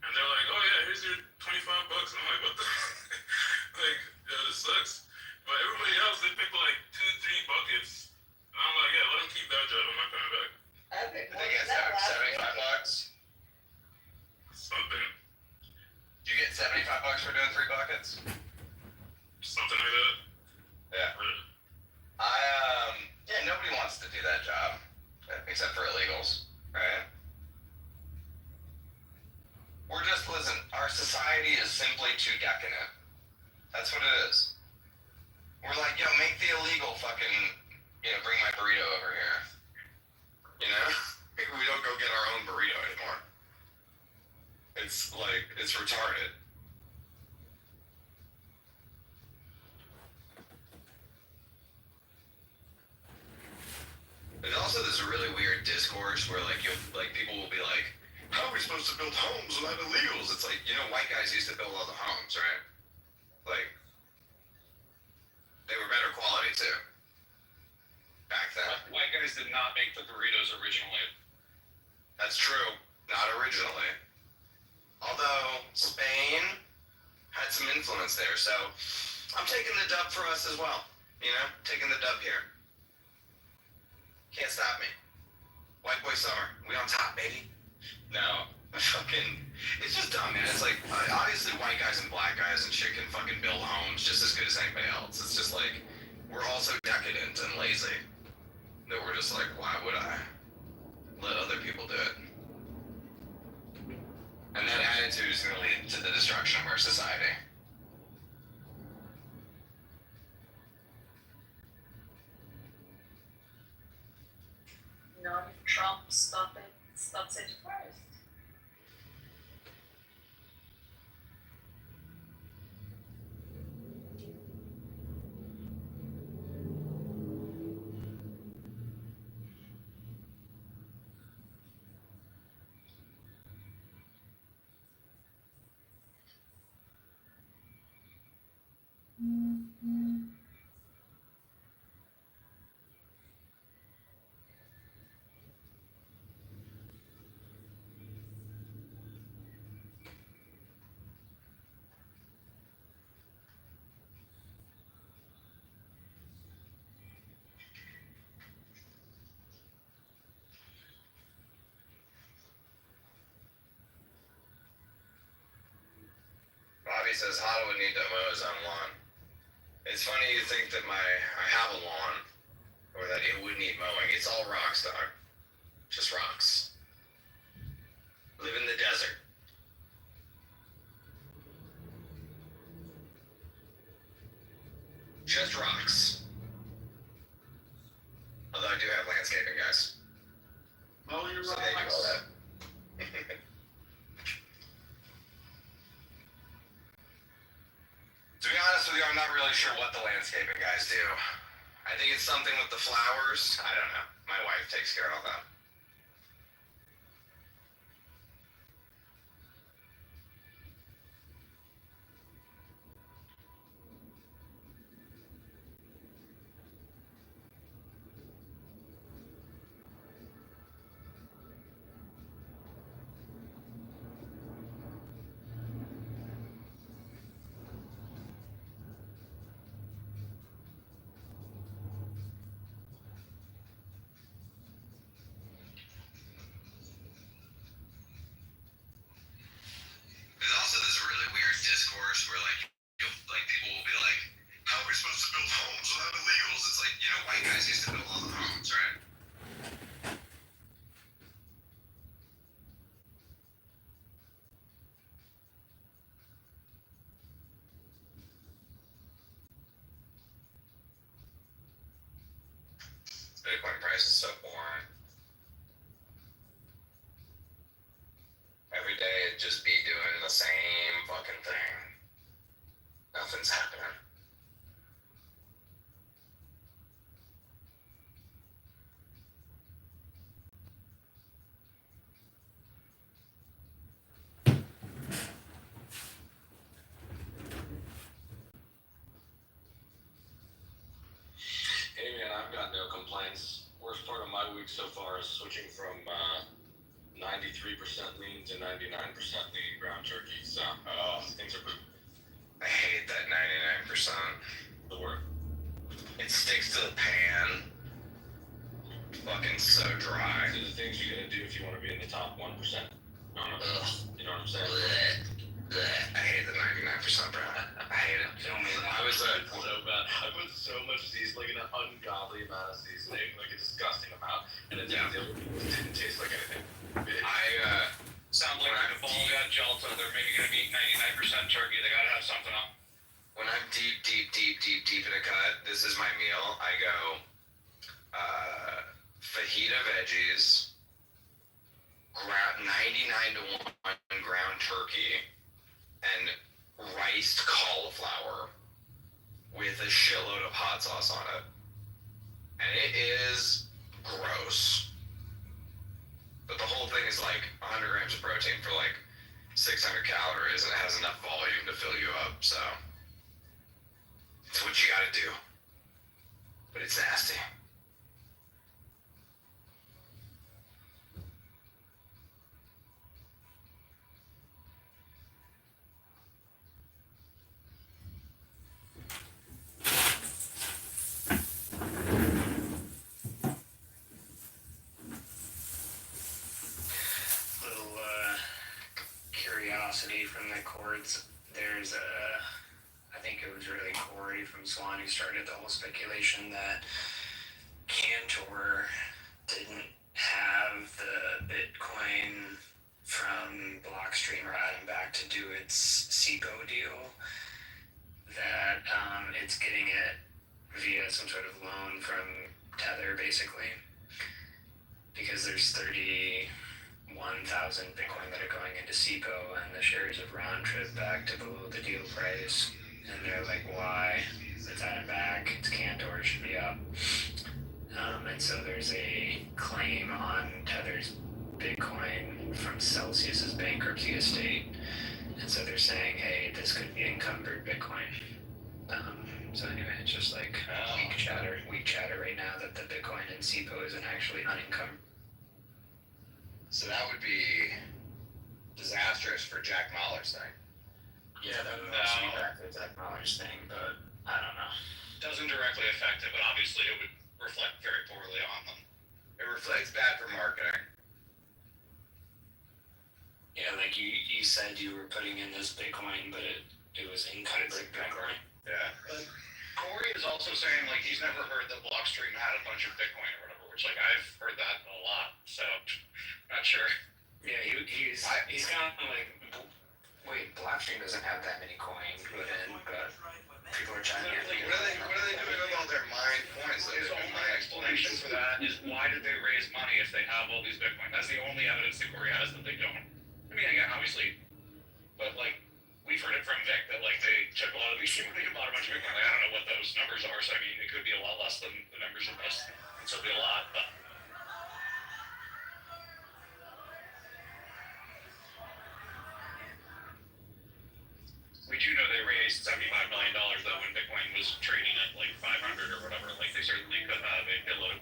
And they're like, oh yeah, here's your $25. And I'm like, what the? Like, yeah, this sucks. But everybody else, they pick like 2-3 buckets. And I'm like, yeah, let them keep that job. I'm not coming back. I think it's $75. Something. Do you get $75 for doing 3 buckets? Something like that. Yeah. Yeah, nobody wants to do that job, except for illegals, right? Listen, our society is simply too decadent. That's what it is. We're like, yo, make the illegal fucking, you know, bring my burrito over here. You know? We don't go get our own burrito anymore. It's like, it's retarded. And also there's a really weird discourse where like people will be like, how are we supposed to build homes without illegals? It's like, you know, white guys used to build all the homes, right? Like, they were better quality too. Back then. White guys did not make the burritos originally. That's true. Not originally. Although Spain had some influence there, so I'm taking the dub for us as well. You know, taking the dub here. Can't stop me. White boy summer. We on top, baby. No. It's just dumb, man. It's like, obviously white guys and black guys and shit can fucking build homes just as good as anybody else. It's just like, we're all so decadent and lazy that we're just like, why would I let other people do it? And that attitude is going to lead to the destruction of our society. Not if Trump stops it first. Bobby says Hollywood need to mow his own lawn. It's funny you think that I have a lawn, or that it would need mowing. It's all rocks, dog. Just rocks. Live in the desert. Just rocks. Although I do have landscaping, guys. Oh, you're So they do all that. To be honest with you, I'm not really sure what the landscaping guys do. I think it's something with the flowers. I don't know. My wife takes care of all that. There's also this really weird discourse where people will be like, how are we supposed to build homes without illegals? It's like, white guys used to build all the homes, right? Bitcoin price is so boring. Every day it'd just be doing the same fucking thing. Nothing's happening. Hey man, I've got no complaints. Worst part of my week so far is switching from 93% lean to 99% lean ground turkey. So things are pretty. I hate that 99%. The word. It sticks to the pan. Fucking so dry. These are the things you're gonna do if you want to be in the top 1%. No, you know what I'm saying? I hate the 99%, bro. I hate it. I was so bad. I put so much seasoning, like an ungodly amount of seasoning, like a disgusting amount, and it didn't taste like anything. Sounds like a ball got Jalta. They're maybe gonna be 99% turkey. They gotta have something up. When I'm deep in a cut, this is my meal. I go fajita veggies, 99 to 1 ground turkey, and riced cauliflower with a shitload of hot sauce on it. And it is gross. But the whole thing is like 100 grams of protein for like 600 calories, and it has enough volume to fill you up, so it's what you gotta do. But it's nasty. Little reports. There's I think it was really Corey from Swan who started the whole speculation that Cantor didn't have the Bitcoin from Blockstream or Adam back to do its SEPO deal, that it's getting it via some sort of loan from Tether, basically, because there's 31,000 Bitcoin that are going into SEPO, and the shares have round trip back to below the deal price, and they're like, why? It's Adam back, it's Cantor, it should be up. And so there's a claim on Tether's Bitcoin from Celsius's bankruptcy estate. And so they're saying, hey, this could be encumbered Bitcoin. So anyway, it's just like weak chatter right now that the Bitcoin in SEPO isn't actually unencumbered. So that would be disastrous for Jack Mahler's thing. Yeah, that would also be back to that knowledge thing, but I don't know. Doesn't directly affect it, but obviously it would reflect very poorly on them. It reflects bad for marketing. Yeah, like you said you were putting in this Bitcoin, but it was encumbered Bitcoin. Yeah. But Corey is also saying, like, he's never heard that Blockstream had a bunch of Bitcoin or whatever, which, like, I've heard that a lot, so not sure. Yeah, he's kind of like, wait, Blockstream doesn't have that many coins put in, but people are trying to get What are they doing with all their mine coins? His only explanation for that is, why did they raise money if they have all these Bitcoin? That's the only evidence that Corey has that they don't. I mean, again, obviously, but, like, we've heard it from Vic that, like, they took a lot of these people, they bought a bunch of Bitcoin. Like, I don't know what those numbers are, so I mean, it could be a lot less than the numbers of us. It could still be a lot, but. We do know they raised $75 million, though, when Bitcoin was trading at, like, 500 or whatever. Like, they certainly could have a pillow.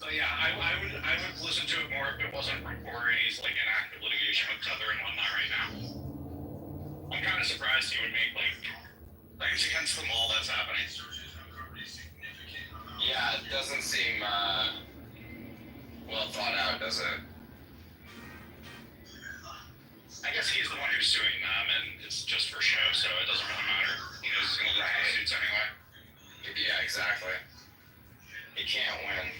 But yeah, I would listen to it more if it wasn't from Corey's, like, in active litigation with Tether and whatnot right now. I'm kind of surprised he would make, like it's against the law that's happening. Yeah, it doesn't seem well thought out, does it? I guess he's the one who's suing them, and it's just for show, so it doesn't really matter. He knows he's going to lose the suits anyway. Yeah, exactly. He can't win.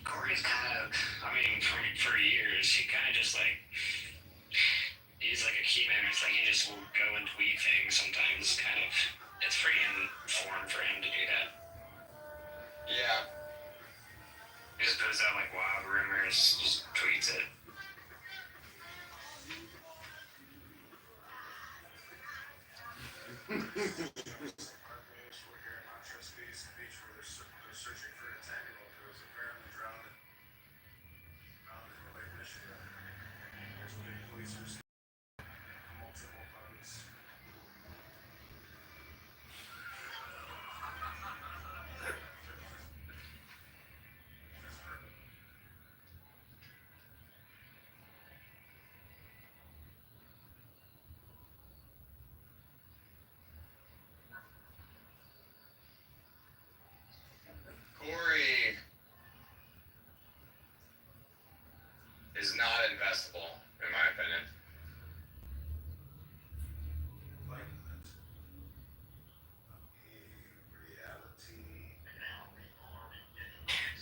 Corey's kind of, I mean, for years, he kind of just like, he's like a key man. It's like he just will go and tweet things sometimes, kind of, it's pretty informed for him to do that. Yeah. He just puts out like wild rumors, just tweets it. Corey is not investable, in my opinion.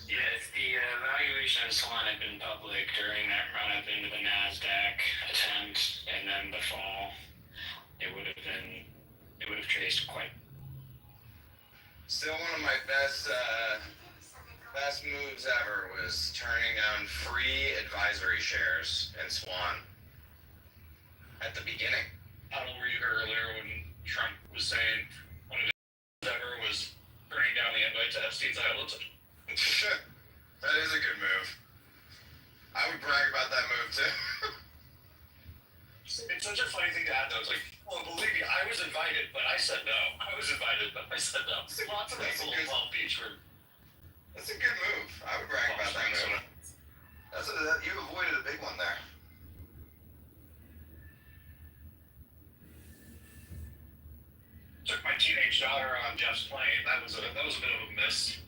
Yeah, if the valuation of Swan had been public during that run up into the NASDAQ attempt and then the fall, it would have traced quite. Still one of my best moves ever was turning down free advisory shares in Swan at the beginning. I don't know where you heard earlier when Trump was saying one of his ever was turning down the invite to Epstein's Island. That is a good move. I would brag about that move too. It's such a funny thing to add, though. It's like, well, believe me, I was invited, but I said no. I was invited, but I said no. It's a Lots of That's a people good- in Palm Beach were. That's a good move. I would brag about that move. You avoided a big one there. Took my teenage daughter on Jeff's plane. That was a bit of a miss.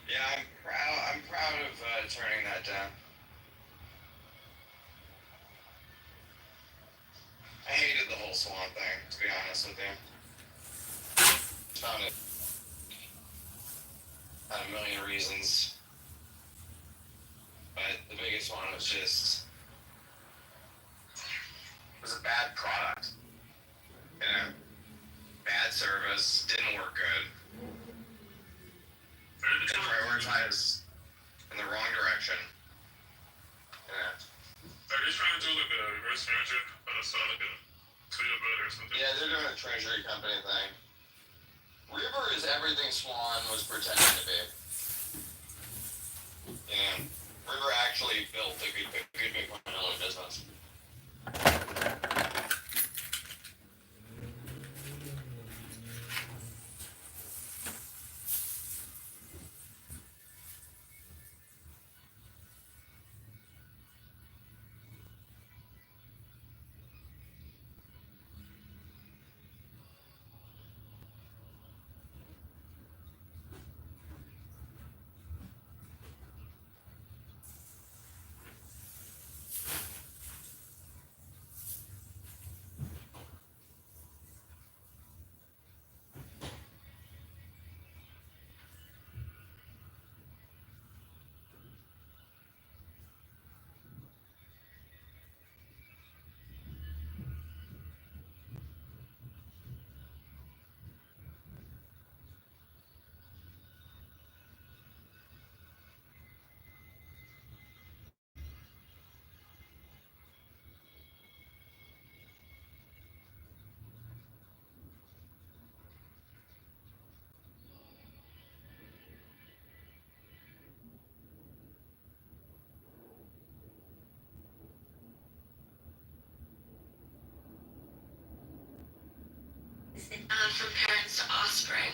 Yeah, I'm proud of turning that down. I hated the whole Swan thing, to be honest with you. Found it had a million reasons, but the biggest one was just it was a bad product. You know, bad service, didn't work good. They prioritized in the wrong direction. Yeah. Are they trying to do like a reverse merger? I saw like a tweet about it or something. Yeah, they're doing a treasury company thing. River is everything Swan was pretending to be. Yeah. River actually built a good big vanilla business. From parents to offspring,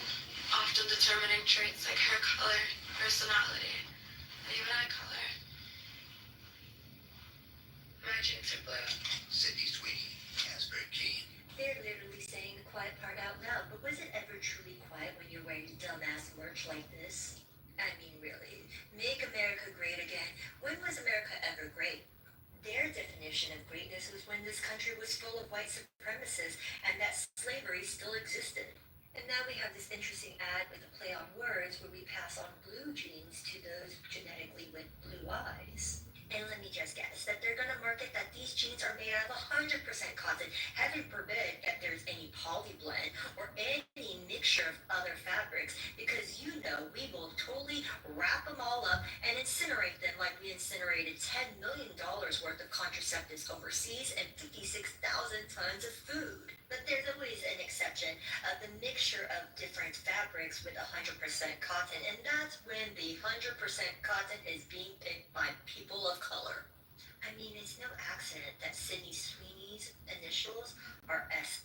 often determining traits like hair color, personality, and even eye color. My jeans are blue. Sydney's tweaking. Casper keen. They're literally saying the quiet part out loud, but was it ever truly quiet when you're wearing dumbass merch like this? I mean, really, make America great again. When was America ever great? Their definition of greatness was when this country was full of white supremacists and that slavery still existed. And now we have this interesting ad with a play on words where we pass on blue genes to those genetically with blue eyes. And let me just guess that they're gonna market that these jeans are made out of 100% cotton. Heaven forbid that there's any poly blend or any mixture of other fabrics, because you know we will totally wrap them all up and incinerate them like we incinerated $10 million worth of contraceptives overseas and 56,000 tons of food. But there's always an exception of the mixture of different fabrics with 100% cotton, and that's when the 100% cotton is being picked by people of color. I mean, it's no accident that Sydney Sweeney's initials are S.